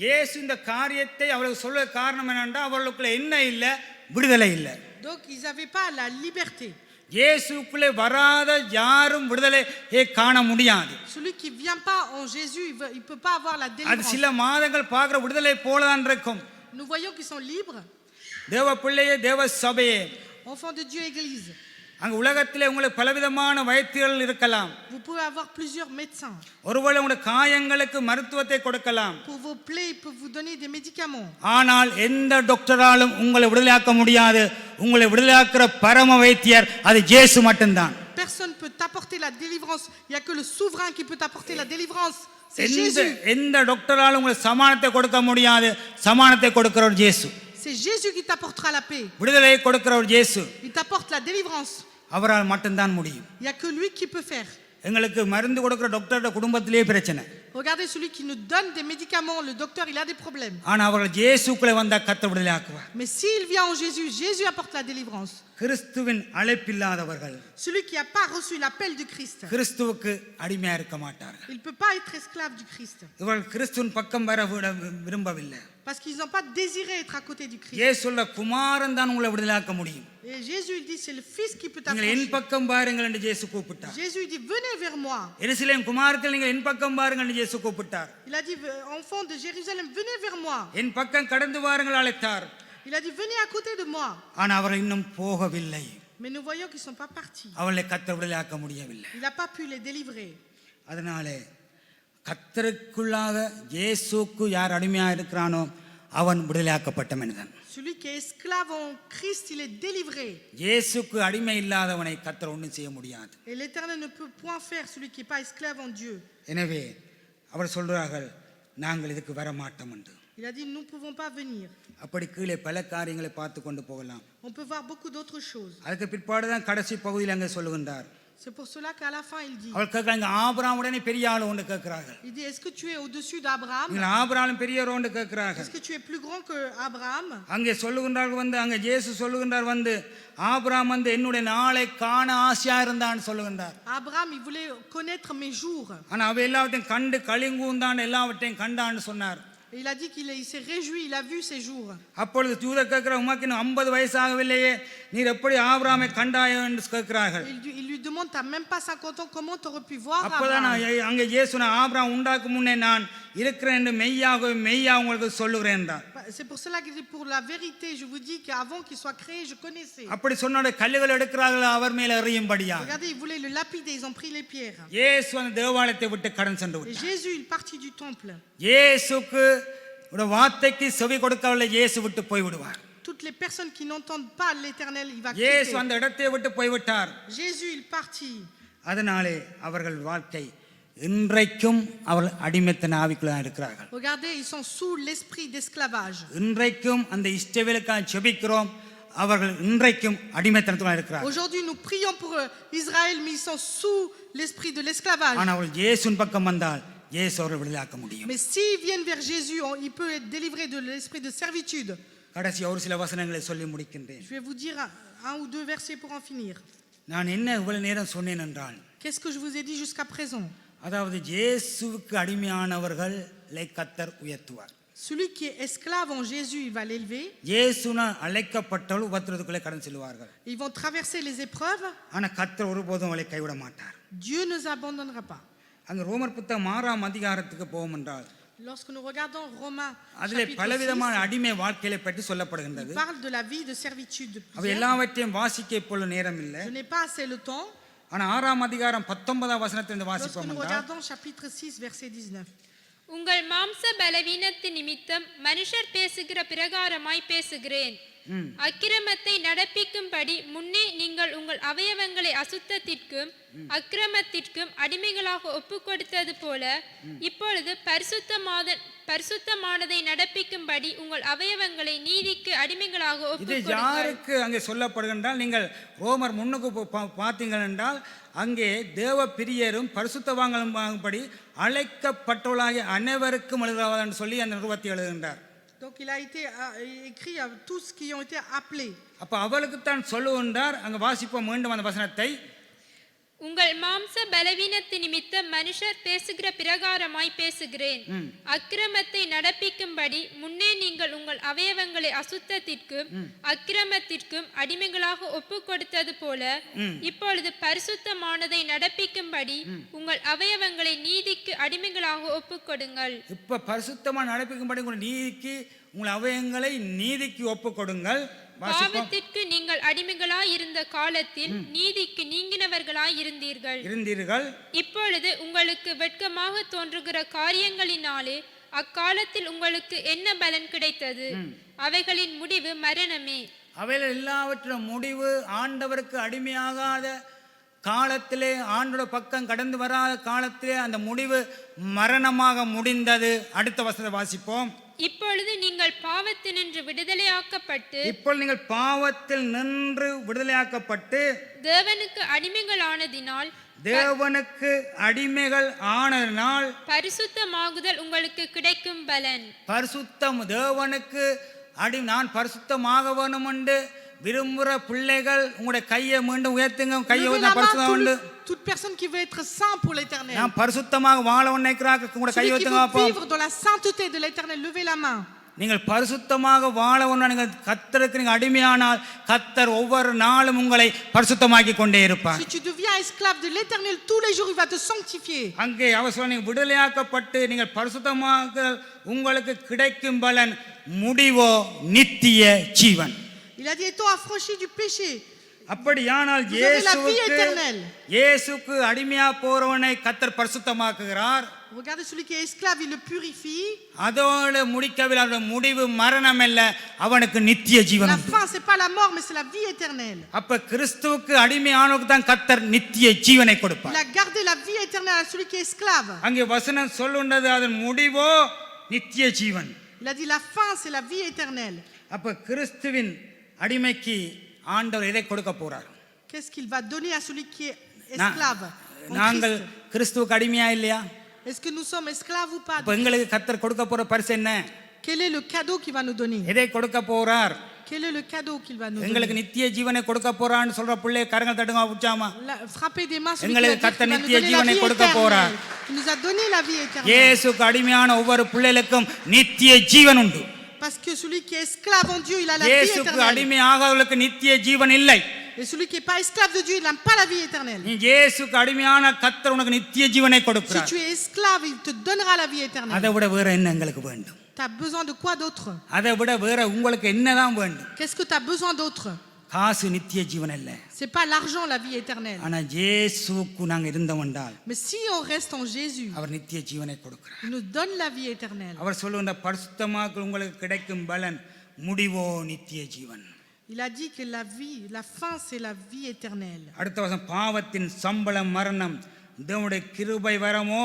இயேசு இந்த காரியத்தை அவர்களுக்கு சொல்ல காரணம் என்னென்றால் அவர்களுக்குள்ள என்ன இல்ல, விடுதலை இல்ல. Donc ils n'avaient pas la liberté. இயேசுக்குள்ளே வராத யாரும் விடுதலையை காண முடியாது. Celui qui ne vient pas en Jésus, il ne peut pas avoir la அது délivrance. சில மாதங்கள் பார்க்கிற விடுதலை போலதான் இருக்கும். Nous voyons qu'ils sont libres, தேவ பிள்ளையே, தேவ சபையே, enfants de Dieu, Église. அங்க உலகத்திலே உங்களுக்கு பலவிதமான வைத்தியர்கள் இருக்கலாம். Vous pouvez avoir plusieurs médecins. ஒருவேளை உங்களுடைய காயங்களுக்கு மருத்துவத்தை கொடுக்கலாம். Pour vos plaies, ils peuvent vous donner des médicaments. ஆனால் எந்த டாக்டராலும் உங்களை விடுதலையாக்க முடியாது. உங்களை விடுதலையாக்குற பரம வைத்தியர் அது இயேசு மட்டும்தான். Personne ne peut t'apporter la délivrance. Il n'y a que le souverain qui peut t'apporter la délivrance. C'est Jésus. எந்த டாக்டராலும் உங்களுக்கு சமானத்தை கொடுக்க முடியாது. சமானத்தை கொடுக்கிறவர் இயேசு. C'est Jésus qui t'apportera la paix. விடுதலையை கொடுக்கிறவர் இயேசு. Il t'apporte la délivrance. அவரால் மட்டும்தான் முடியும். Il n'y a que lui qui peut faire. எங்களுக்கு மருந்து கொடுக்கிற டாக்டரோட குடும்பத்திலேயே பிரச்சனை. Regardez celui qui nous donne des médicaments, le docteur, il a des problèmes. ஆனா அவர்கள் இயேசுக்குள்ளே வந்தா கர்த்தர் விடுதலையாக்குவார். Mais s'il vient en Jésus, Jésus apporte la délivrance. கிறிஸ்துவின் அழைப்பில்லாதவர்கள், Celui qui n'a pas reçu l'appel du Christ, கிறிஸ்துவுக்கு அடிமையா இருக்க மாட்டார்கள். il ne peut pas être esclave du Christ. இவர்கள் கிறிஸ்துவின் பக்கம் வர விரும்பவில்லை. Parce qu'ils n'ont pas désiré être à côté du Christ. இயேசுள்ள குமாரன் தான் உங்களை விடுதலையாக்க முடியும். Et Jésus, il dit, c'est le Fils qui peut நீங்கள் என் t'affranchir. பக்கம் பாருங்கள் என்று இயேசு கூப்பிட்டார். Jésus dit, venez vers moi. எருசலேம் குமாரத்தில் நீங்கள் என் பக்கம் பாருங்கள் என்று இயேசு கூப்பிட்டார். Il a dit, enfants de Jérusalem, venez vers moi. என் பக்கம் கடந்து வாருங்கள் அழைத்தார். Il a dit, venez à côté de moi. ஆனா அவர்கள் இன்னும் போகவில்லை. Mais nous voyons qu'ils ne sont pas partis. அவர்களை கர்த்தர் விடுதலையாக்க முடியவில்லை. Il n'a pas pu les délivrer. அதனாலே கர்த்தருக்குள்ளாக இயேசுக்கு யார் அடிமையா இருக்கிறானோ அவன் விடுதலையாக்கப்பட்ட மனிதன். Celui qui est esclave en Christ, il est délivré. இயேசுக்கு அடிமை இல்லாதவனை கர்த்தர் ஒன்றும் செய்ய முடியாது. Et l'Éternel ne peut point faire celui qui n'est pas esclave en Dieu. எனவே அவர் சொல்றார்கள், நாங்கள் இதுக்கு வர மாட்டோம் என்று. Il a dit, nous ne pouvons pas venir. அப்படி கீழே பல காரியங்களை பார்த்து கொண்டு போகலாம். On peut voir beaucoup d'autres choses. அதுக்கு பிற்பாடுதான் கடைசி பகுதியில் அங்கே சொல்லுகின்றார். C'est pour cela qu'à la fin, il dit, அவள் கேட்கறாங்க, ஆபிரகாமுடனே பெரிய ஆளு ஒன்று கேட்கிறார்கள். il dit, est-ce que tu es au-dessus d'Abraham? நீங்கள் ஆபிரகாமும் பெரியவர் ஒன்று கேட்கிறார்கள். Est-ce que tu es plus grand que Abraham? அங்கே சொல்லுகின்றார்கள் அங்கே இயேசு சொல்லுகின்றார் ஆபிரகாம் என்னுடைய நாளை காண ஆசையா இருந்தான்னு சொல்லுகின்றார். Abraham, il voulait connaître mes jours. ஆனா அவ எல்லாவற்றையும் கண்டு கலிங்கூந்தான் எல்லாவற்றையும் கண்டான்னு சொன்னார். Et il a dit qu'il s'est réjoui, il a vu ces jours. அப்பொழுது யூதர் கேட்கிற, உமக்கு இன்னும் 50 வயசாகவில்லையே, நீர் எப்படி ஆபிரகாமை கண்டாயோ என்று கேட்கிறார்கள். Il lui demande, t'as même pas 50 ans, comment t'aurais pu voir அப்பதான் Abraham? அங்கே இயேசு, ஆபிரகாம் உண்டாக்கும் முன்னே நான் இருக்கிறேன் என்று மெய்யா உங்களுக்கு சொல்லுகிறேன் என்றார். C'est pour cela qu'il dit, pour la vérité, je vous dis qu'avant qu'il soit créé, je connaissais. அப்படி சொன்ன கல்லுகள் எடுக்கிறார்கள் அவர் மேல எறியும்படியா. Regardez, ils voulaient le lapider, ils ont pris les pierres. இயேசு அந்த தேவாலயத்தை விட்டு கடன் சென்று Et விட்டார். Jésus, il partit du temple. இயேசுக்கு வார்த்தைக்கு செவி கொடுக்கவில்லை, இயேசு விட்டு போய் விடுவார். Toutes les personnes qui n'entendent pas l'Éternel, il va இயேசு quitter. அந்த இடத்தை விட்டு போய்விட்டார். Jésus, il partit. அதனாலே அவர்கள் வாழ்க்கை இன்றைக்கும் அவர்கள் அடிமைத்தன ஆவிக்குள்ள இருக்கிறார்கள். Regardez, ils sont sous l'esprit d'esclavage. இன்றைக்கும் அந்த இஸ்ரவேலுக்காக ஜெபிக்கிறோம், அவர்கள் இன்றைக்கும் அடிமைத்தனத்துக்குள்ள இருக்கிறார்கள். Aujourd'hui, nous prions pour Israël, mais ils sont sous l'esprit de l'esclavage. ஆனால் அவர்கள் இயேசுவின் பக்கம் வந்தால் இயேசு அவர்கள் விடுதலையாக்க முடியும். Mais s'ils viennent vers Jésus, il peut être délivré de l'esprit de servitude. கடைசி ஒரு சில வசனங்களை சொல்லி முடிக்கின்றேன். Je vais vous dire un ou deux versets pour en finir. நான் என்ன இவ்வளவு நேரம் சொன்னேன் என்றால், Qu'est-ce que je vous ai dit jusqu'à présent? அதாவது இயேசுவுக்கு அடிமையானவர்களை கர்த்தர் உயர்த்துவார். Celui qui est esclave en Jésus, il va l'élever. இயேசுனால் அழைக்கப்பட்டவர்கள் உபத்திரத்துக்குள்ளே கடந்து செல்வார்கள். Ils vont traverser les épreuves. ஆனால் கர்த்தர் ஒருபோதும் அவளை கைவிட மாட்டார். Dieu ne nous abandonnera pas. அங்கே ரோமர் புத்தகம் 6ஆம் அதிகாரத்துக்கு போவோம் என்றால், Lorsque nous regardons Romains, அதிலே chapitre பலவிதமான 6, அடிமை வாழ்க்கையை பற்றி சொல்லப்படுகின்றது. il parle de la vie de servitude. அவை எல்லாவற்றையும் வாசிக்க இப்பொழுது நேரம் இல்லை. Je n'ai pas assez le temps. ஆனா 6ஆம் அதிகாரம் 19ஆம் வசனத்திலிருந்து Lorsque வாசிப்போம் nous என்றால், regardons chapitre 6, verset 19. உங்கள் மாம்ச பலவீனத்து நிமித்தம் மனுஷர் பேசுகிற பிரகாரமாய் பேசுகிறேன். அக்கிரமத்தை நடப்பிக்கும்படி முன்னே நீங்கள் உங்கள் அவயவங்களை அசுத்தத்திற்கும் அக்கிரமத்திற்கும் அடிமைகளாக ஒப்பு கொடுத்தது போல இப்பொழுது பரிசுத்தமானதை நடப்பிக்கும்படி உங்கள் அவயவங்களை நீதிக்கு அடிமைகளாக ஒப்பு இது கொடுங்கள். யாருக்கு அங்கே சொல்லப்படுகின்றால், நீங்கள் ரோமர் 3 பார்த்தீங்கள் என்றால், அங்கே தேவ பிரியரும் பரிசுத்தவான்களும் வாங்கும்படி அழைக்கப்பட்டவர்களாகிய அனைவருக்கும் எழுதுவார் என்று சொல்லி அந்த நிருபத்தை எழுதுகின்றார். Donc il a été écrit à tous qui ont été appelés. அப்ப அவளுக்குத்தான் சொல்லுகின்றார். அங்க வாசிப்போம் மீண்டும் அந்த வசனத்தை. உங்கள் மாம்ச பலவீனத்து நிமித்தம் மனுஷர் பேசுகிற பிரகாரமாய் பேசுகிறேன். அக்கிரமத்தை நடப்பிக்கும்படி முன்னே நீங்கள் உங்கள் அவயவங்களை அசுத்தத்திற்கும் அக்கிரமத்திற்கும் அடிமைகளாக ஒப்பு கொடுத்தது போல இப்பொழுது பரிசுத்தமானதை நடப்பிக்கும்படி உங்கள் அவயவங்களை நீதிக்கு அடிமைகளாக ஒப்பு கொடுங்கள். இப்ப பரிசுத்தமா நடப்பிக்கும்படி உங்கள் நீதிக்கு உங்கள் அவயங்களை நீதிக்கு ஒப்பு கொடுங்கள். பாவத்திற்கு நீங்கள் அடிமைகளாய் இருந்த காலத்தில் நீதிக்கு நீங்கினவர்களாய் இருந்தீர்கள். இப்பொழுது உங்களுக்கு வெட்கமாக தோன்றுகிற காரியங்களினாலே அக்காலத்தில் உங்களுக்கு என்ன பலன் கிடைத்தது? அவைகளின் முடிவு மரணமே. அவைகள் எல்லாவற்றின் முடிவு ஆண்டவருக்கு அடிமையாகாத காலத்திலே, ஆண்டோட பக்கம் கடந்து வராத காலத்திலே அந்த முடிவு மரணமாக முடிந்தது. அடுத்த வசனத்தை வாசிப்போம். இப்பொழுது நீங்கள் பாவத்தினின்று விடுதலையாக்கப்பட்டு தேவனுக்கு அடிமைகள் ஆனதினால் பரிசுத்தமாகுதல் உங்களுக்கு கிடைக்கும் பலன். பரிசுத்தம் தேவனுக்கு நான் பரிசுத்தமாக வேணும் என்று விரும்புகிற பிள்ளைகள் உங்களுடைய கையை மீண்டும் உயர்த்துங்க. கையை toute personne qui veut être saint pour l'éternel. நான் பரிசுத்தமாக வாழ நினைக்கிறாங்க, உங்களுடைய கையை உயர்த்துங்க. vivre dans la sainteté de l'éternel, levez la main. நீங்கள் பரிசுத்தமாக வாழ நீங்கள் கர்த்தருக்கு நீங்கள் அடிமையானால் கர்த்தர் ஒவ்வொரு நாளும் உங்களை பரிசுத்தமாக்கி கொண்டே இருப்பார். Si tu deviens esclave de l'éternel, tous les jours il va te sanctifier. அங்கே அவசரம் நீங்கள் விடுதலையாக்கப்பட்டு நீங்கள் பரிசுத்தமாக உங்களுக்கு கிடைக்கும் பலன் முடிவோ நித்திய ஜீவன். Il a dit étant affranchi du péché. அப்படியானால் இயேசுவுக்கு அடிமையா போறவனை கர்த்தர் பரிசுத்தமாக்குகிறார். Regardez, celui qui est esclave, il le purifie. அதோடு முடிக்கவில்லை, அவருடைய முடிவு மரணம் அல்ல, அவனுக்கு நித்திய ஜீவன். La fin c'est pas la mort mais c'est la vie éternelle. அப்ப கிறிஸ்துவுக்கு அடிமையானவனுக்கு தான் கர்த்தர் நித்திய ஜீவனை கொடுப்பார். Il a gardé la vie éternelle à celui qui est esclave. அங்கே வசனம் சொல்லுண்டது அதன் முடிவோ நித்திய ஜீவன். Il a dit la fin c'est la vie éternelle. அப்ப கிறிஸ்துவின் அடிமைக்கு ஆண்டவர் எதை கொடுக்க போறார்? Qu'est-ce qu'il va donner à celui qui est esclave? நாங்கள் கிறிஸ்துவுக்கு அடிமையா இல்லையா? Est-ce que nous sommes esclaves ou pas? அப்ப எங்களுக்கு கர்த்தர் கொடுக்க போற பரிசு என்ன? Quel est le cadeau qu'il va nous donner? எதை கொடுக்க போறார்? Quel est le cadeau qu'il va nous donner? எங்களுக்கு நித்திய ஜீவனை கொடுக்க போறான்னு சொல்ற பிள்ளை கரங்கள் தட்டுங்க உச்சாமா. Frappez des mains, எங்களுக்கு கர்த்தர் நித்திய ஜீவனை கொடுக்க போறார். Il nous a donné la vie éternelle. இயேசுவுக்கு அடிமையான ஒவ்வொரு பிள்ளைகளுக்கும் நித்திய ஜீவன் உண்டு. Parce que celui qui est esclave en Dieu, il a la vie இயேசுவுக்கு éternelle. அடிமையாகவர்களுக்கு நித்திய ஜீவன் இல்லை. Et celui qui est pas esclave de Dieu, il n'a pas la vie éternelle. நீ இயேசுவுக்கு அடிமையான கர்த்தர் உனக்கு நித்திய ஜீவனை கொடுக்கிறார். Si tu es esclave, il te donnera la vie éternelle. அதை விட வேற என்ன உங்களுக்கு வேண்டும்? Tu as besoin de quoi d'autre? அதை விட வேற உங்களுக்கு என்னதான் வேண்டும்? Qu'est-ce que tu as besoin d'autre? காசு நித்திய ஜீவன் அல்ல. C'est pas l'argent la vie éternelle. ஆனா இயேசுவுக்கு நாங்க இருந்தோம்னால் Mais si on reste en Jésus, அவர் நித்திய ஜீவனை கொடுக்கிறார். il nous donne la vie éternelle. அவர் சொல்லுகிற பரிசுத்தமாக உங்களுக்கு கிடைக்கும் பலன் முடிவோ நித்திய ஜீவன். Il a dit que la vie, la fin c'est la vie éternelle. அடுத்த வசனம், பாவத்தின் சம்பளம் மரணம், தேவனுடைய கிருபை வரமோ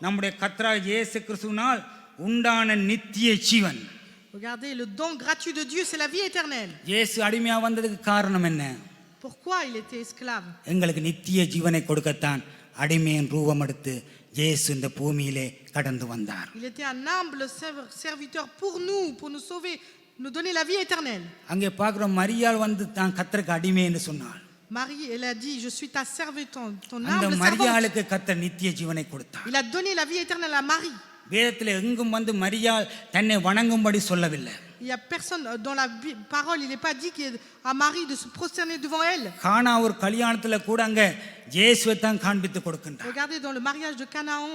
நம்முடைய கர்த்தராகிய இயேசு கிறிஸ்துவினால் உண்டான நித்திய ஜீவன். Regardez, le don gratuit de Dieu c'est la vie éternelle. இயேசு அடிமையா வந்ததுக்கு காரணம் என்ன? Pourquoi il était esclave? எங்களுக்கு நித்திய ஜீவனை கொடுக்கத்தான் அடிமையின் ரூபம் எடுத்து இயேசு இந்த பூமியிலே கடந்து வந்தார். Il était un humble serviteur pour nous sauver, nous donner la vie éternelle. அங்கே பார்க்கிறோம், மரியாள் வந்து தான் கர்த்தருக்கு அடிமை என்று சொன்னாள். Marie, elle a dit, je suis ta servante, ton அந்த humble servante. மரியாளுக்கு கர்த்தர் நித்திய ஜீவனை கொடுத்தார். Il a donné la vie éternelle à Marie. வேதத்தில் எங்கும் வந்து மரியாள் தன்னை வணங்கும்படி சொல்லவில்லை. Il y a personne dans la parole, il n'est pas dit à Marie de se prosterner devant elle. கானா ஒரு கல்யாணத்துல கூட அங்க இயேசுவை தான் காண்பித்து கொடுக்கின்றார். Regardez dans le mariage de Canaan,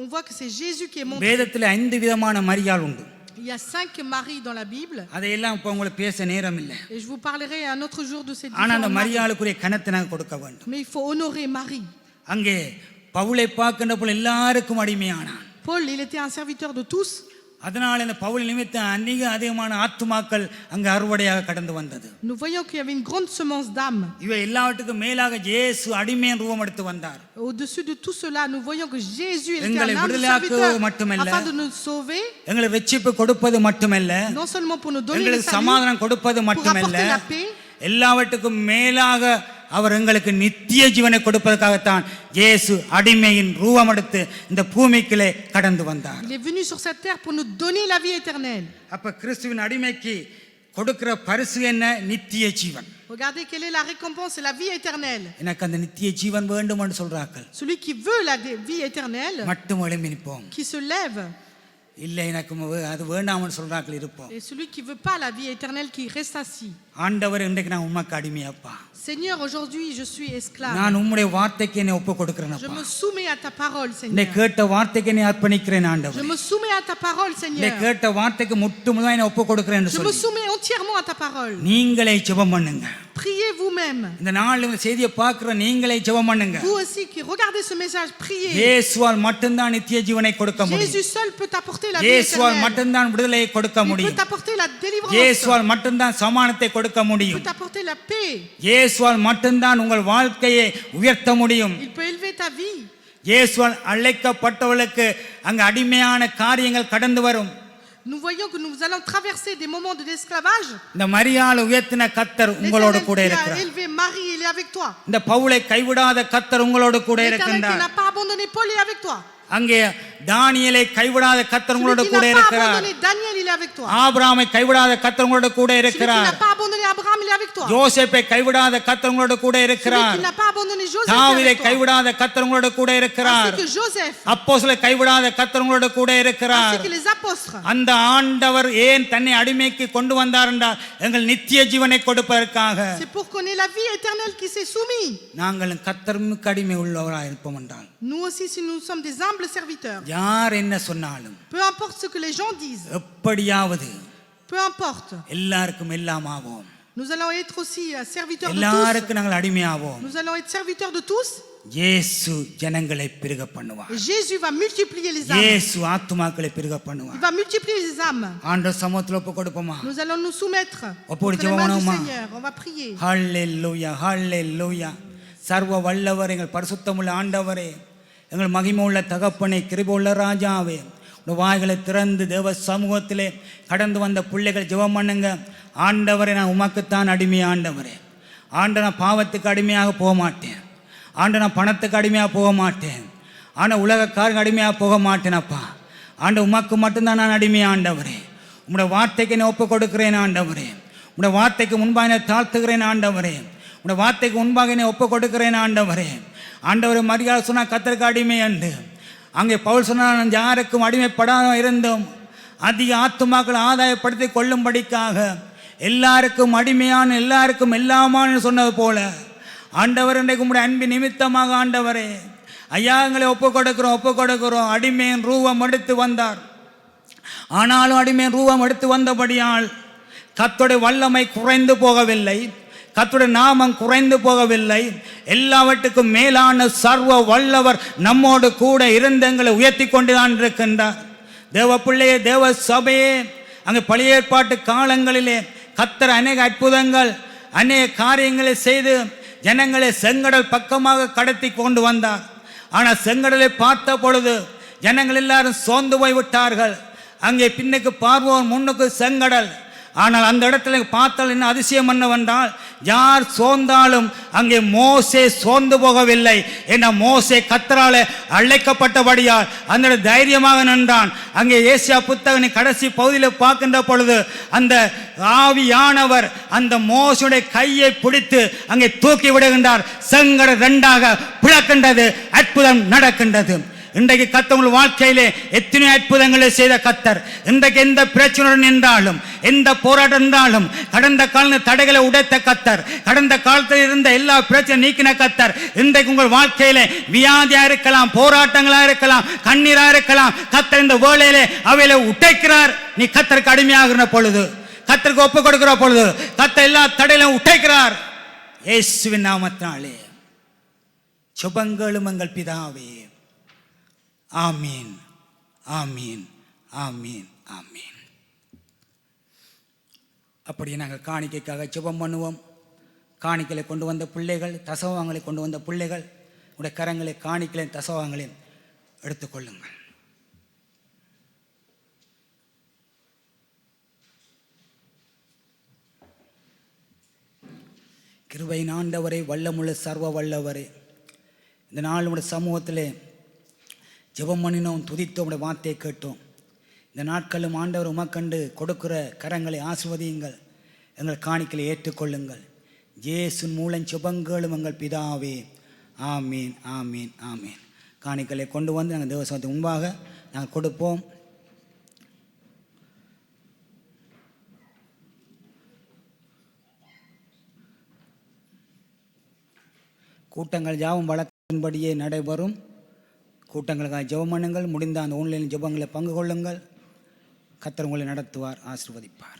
on voit que c'est Jésus qui est montré. வேதத்துல 5 விதமான மரியாள் உண்டு. Il y a 5 maris dans la Bible. அதையெல்லாம் இப்ப உங்களுக்கு பேச நேரம் இல்லை. Et je vous parlerai un autre jour de ces ஆனா அந்த différents maris. மரியாளுக்குரிய கனத்தை நாங்க கொடுக்க வேண்டும். Mais il faut honorer Marie. அங்கே பவுலை பார்க்கின்ற போல எல்லாருக்கும் அடிமையானான். Paul, il était un serviteur de tous. அதனால இந்த பவுல் நிமித்தம் அதிகமான ஆத்துமாக்கள் அங்க அறுவடையாக கடந்து வந்தது. Nous voyons qu'il y avait une grande semence d'âmes. இவை எல்லாவற்றுக்கும் மேலாக இயேசு அடிமையின் ரூபம் எடுத்து வந்தார். Au-dessus de tout cela, nous voyons que Jésus était எங்களை un homme விடுதலையாக்குவது serviteur மட்டுமல்ல, afin de nous sauver, எங்களை ரட்சிப்பு கொடுப்பது மட்டுமல்ல, non seulement pour nous donner le எங்களுக்கு salut, சமாதானம் கொடுப்பது pour மட்டுமல்ல, apporter la paix, எல்லாவற்றுக்கும் மேலாக அவர் எங்களுக்கு நித்திய ஜீவனை கொடுப்பதற்காகத்தான் இயேசு அடிமையின் ரூபம் எடுத்து இந்த பூமிக்குள்ளே கடந்து வந்தார். il est venu sur cette terre pour nous donner la vie éternelle. அப்ப கிறிஸ்துவின் அடிமைக்கு கொடுக்கிற பரிசு என்ன? நித்திய ஜீவன். Regardez quelle est la récompense, c'est la vie éternelle. எனக்கு அந்த நித்திய ஜீவன் வேண்டும் என்று சொல்றார்கள். Celui qui veut la vie éternelle, மட்டும் எழும்பி நிற்போம். qui se lève, இல்லை எனக்கு அது வேண்டாம்னு சொல்றார்கள் இருப்போம். et celui qui veut pas la vie éternelle, qui reste assis. ஆண்டவர் இன்றைக்கு நான் உமக்கு அடிமையப்பா. Seigneur, aujourd'hui je suis esclave. நான் உம்முடைய வார்த்தைக்கு என்னை ஒப்பு Je கொடுக்கிறேனப்பா. me soumets à ta parole, இந்த Seigneur. கேட்ட வார்த்தைக்கு என்னை அர்ப்பணிக்கிறேன் Je ஆண்டவர். me soumets à ta parole, இந்த Seigneur. கேட்ட வார்த்தைக்கு முற்றுமுழுதாக என்னை ஒப்பு கொடுக்கிறேன் என்று Je me சொல்லி soumets entièrement à ta parole. நீங்களே ஜெபம் பண்ணுங்க. Priez vous-même. இந்த நாள் இந்த செய்தியை பார்க்கிற நீங்களே ஜெபம் பண்ணுங்க. Vous aussi qui regardez ce message, priez. இயேசுவால் மட்டும்தான் நித்திய ஜீவனை கொடுக்க முடியும். Jésus seul peut t'apporter la vie இயேசுவால் éternelle. மட்டும்தான் விடுதலையை கொடுக்க Il peut முடியும். t'apporter la délivrance. இயேசுவால் மட்டும்தான் சமாதானத்தை கொடுக்க Il முடியும். peut t'apporter la paix. இயேசுவால் மட்டும்தான் உங்கள் வாழ்க்கையை உயர்த்த முடியும். Il peut élever ta vie. இயேசுவால் அழைக்கப்பட்டவர்களுக்கு அங்கு அடிமையான காரியங்கள் கடந்து வரும். Nous voyons que nous allons traverser des moments de l'esclavage. இந்த மரியாள் உயர்த்தின கர்த்தர் உங்களோடு L'Éternel கூட qui a இருக்கிறார். élevé Marie, il est avec toi. இந்த பவுலை கைவிடாத கர்த்தர் உங்களோடு கூட L'Éternel qui இருக்கின்றார். n'a pas abandonné Paul est avec toi. அங்கே தானியேலை கைவிடாத கர்த்தர் Celui உங்களோடு qui கூட n'a pas இருக்கிறார். abandonné Daniel, il est avec toi. ஆபிரகாமை கைவிடாத கர்த்தர் உங்களோடு கூட Celui qui இருக்கிறார். n'a pas abandonné Abraham, il est avec toi. யோசேப்பை கைவிடாத கர்த்தர் உங்களோடு கூட Celui இருக்கிறார். qui n'a pas abandonné Joseph, il est தாவீதை avec toi. கைவிடாத கர்த்தர் உங்களோடு கூட இருக்கிறார். Ainsi que Joseph, அப்போஸ்தலரை கைவிடாத கர்த்தர் உங்களோடு கூட இருக்கிறார். ainsi que les apôtres. அந்த ஆண்டவர் ஏன் தன்னை அடிமைக்கு கொண்டு வந்தார் என்றால் எங்கள் நித்திய ஜீவனை கொடுப்பதற்காக. C'est pour qu'on ait la vie éternelle qui s'est soumise. நாங்கள் கர்த்தருக்கு அடிமை உள்ளவராக இருப்போம் என்றால் Nous aussi, si nous sommes des humbles serviteurs, யார் என்ன சொன்னாலும் peu importe ce que les gens disent, எப்படியாவது peu importe, எல்லாருக்கும் எல்லாம் ஆவோம். nous allons être aussi serviteurs de tous. எல்லாருக்கும் நாங்கள் அடிமையாவோம். Nous allons être serviteurs de tous. இயேசு ஜனங்களை பெருக பண்ணுவார். Et Jésus va multiplier les âmes. இயேசு ஆத்துமாக்களை பெருக Il பண்ணுவார். va multiplier les âmes. ஆண்டவர் சமூகத்தில் ஒப்பு கொடுப்போமா? Nous allons nous soumettre ஒப்பு entre les mains du ஜெபம் Seigneur. On va prier. ஹல்லேலூயா ஹல்லேலூயா. சர்வ வல்லவர் எங்கள் பரிசுத்தமுள்ள ஆண்டவரே, எங்கள் மகிமையுள்ள தகப்பனே, கிருபையுள்ள ராஜாவே, உடைய வாய்களை திறந்து தேவ சமூகத்திலே கடந்து வந்த பிள்ளைகள் ஜெபம் பண்ணுங்க. ஆண்டவரே, நான் உமக்குத்தான் அடிமை. ஆண்டவரே, நான் பாவத்துக்கு அடிமையாக போக மாட்டேன். நான் பணத்துக்கு அடிமையாக போக மாட்டேன். உலகக்காரங்க அடிமையாக போக மாட்டேனப்பா. உமக்கு மட்டும்தான் நான் அடிமை. ஆண்டவரே, உம்முடைய வார்த்தைக்கு என்னை ஒப்பு கொடுக்கிறேன். ஆண்டவரே, உம்முடைய வார்த்தைக்கு முன்பாக என்னை தாழ்த்துகிறேன். ஆண்டவரே, உடைய வார்த்தைக்கு முன்பாக என்னை ஒப்பு கொடுக்கிறேன். ஆண்டவரே, மரியாதை சொன்னால் கர்த்தருக்கு அடிமை என்று. அங்கே பவுல் சொன்னால் நான் யாருக்கும் அடிமைப்படாத இருந்தோம், அதிக ஆத்துமாக்கள் ஆதாயப்படுத்தி கொள்ளும்படிக்காக எல்லாருக்கும் அடிமையான எல்லாருக்கும் எல்லாமான்னு சொன்னது போல ஆண்டவர் இன்றைக்கு உங்களுடைய அன்பின் நிமித்தமாக ஆண்டவரே ஐயா எங்களை ஒப்பு கொடுக்கிறோம். அடிமையின் ரூபம் எடுத்து வந்தார். ஆனாலும் அடிமையின் ரூபம் எடுத்து வந்தபடியால் கர்த்தருடைய வல்லமை குறைந்து போகவில்லை, கர்த்தருடைய நாமம் குறைந்து போகவில்லை. எல்லாவற்றுக்கும் மேலான சர்வ வல்லவர் நம்மோடு கூட இருந்து எங்களை உயர்த்தி கொண்டுதான் இருக்கின்றார். தேவ பிள்ளையே, தேவ சபையே, அங்கே பழைய ஏற்பாட்டு காலங்களிலே கர்த்தர் அநேக அற்புதங்கள் அநேக காரியங்களை செய்து ஜனங்களை செங்கடல் பக்கமாக கடத்தி கொண்டு வந்தார். ஆனால் செங்கடலை பார்த்த பொழுது ஜனங்கள் எல்லாரும் சோர்ந்து போய் விட்டார்கள். அங்கே பின்னுக்கு பார்வோன், முன்னுக்கு செங்கடல். ஆனால் அந்த இடத்துல பார்த்தால் என்ன அதிசயம் என்னவென்றால், யார் சோர்ந்தாலும் அங்கே மோசே சோர்ந்து போகவில்லை. ஏன்னா மோசே கர்த்தராலே அழைக்கப்பட்டபடியால் அந்த தைரியமாக நின்றான். அங்கே ஏசியா புத்தகத்தின் கடைசி பகுதியில் பார்க்கின்ற பொழுது அந்த ஆவியானவர் அந்த மோசேயுடைய கையை பிடித்து அங்கே தூக்கி விடுகின்றார். செங்கடல் ரெண்டாக பிளக்கின்றது, அற்புதம் நடக்கின்றது. இன்றைக்கு கர்த்தர் உங்கள் வாழ்க்கையிலே எத்தனை அற்புதங்களை செய்த கர்த்தர் இன்றைக்கு எந்த பிரச்சனையுடன் நின்றாலும் எந்த போராட்டம் இருந்தாலும் கடந்த கால தடைகளை உடைத்த கர்த்தர், கடந்த காலத்தில் இருந்த எல்லா பிரச்சனை நீக்கின கர்த்தர் இன்றைக்கு உங்கள் வாழ்க்கையிலே வியாதியா இருக்கலாம், போராட்டங்களா இருக்கலாம், கண்ணீரா இருக்கலாம், கர்த்தர் இந்த வேளையிலே அவையில உடைக்கிறார். நீ கர்த்தருக்கு அடிமையாகிற பொழுது, கர்த்தருக்கு ஒப்பு கொடுக்கிற பொழுது கர்த்தர் எல்லா தடையிலும் உடைக்கிறார். இயேசுவின் நாமத்தினாலே சுபங்களும் எங்கள் பிதாவே. ஆமீன், ஆமீன், ஆமீன், ஆமீன். அப்படி நாங்கள் காணிக்கைக்காக சுபம் பண்ணுவோம். காணிக்கைகளை கொண்டு வந்த பிள்ளைகள், தசவாங்களை கொண்டு வந்த பிள்ளைகள் உடைய கரங்களை காணிக்கலை தசவாங்களையும் எடுத்துக்கொள்ளுங்கள். கிருபையின் ஆண்டவரே, வல்லமுள்ள சர்வ வல்லவரே, இந்த நாள் உடைய சமூகத்திலே ஜெபம் பண்ணினோம், துதித்தோம், உடைய வார்த்தையை கேட்டோம். இந்த நாட்களும் ஆண்டவர் உமக்கண்டு கொடுக்கிற கரங்களை ஆசீர்வதியுங்கள், எங்கள் காணிக்கையை ஏற்றுக்கொள்ளுங்கள். இயேசுவின் மூலம் ஜெபங்களும் எங்கள் பிதாவே. ஆமீன், ஆமீன், ஆமீன். காணிக்கையை கொண்டு வந்து நாங்கள் தேவசனத்துக்கு முன்பாக நாங்கள் கொடுப்போம். கூட்டங்கள் யாவும் வழக்கின்படியே நடைபெறும். கூட்டங்களுக்காக ஜெபம் பண்ணுங்கள். முடிந்த அந்த ஆன்லைன் ஜெபங்களை பங்கு கொள்ளுங்கள். கர்த்தர் உங்களை நடத்துவார், ஆசீர்வதிப்பார்.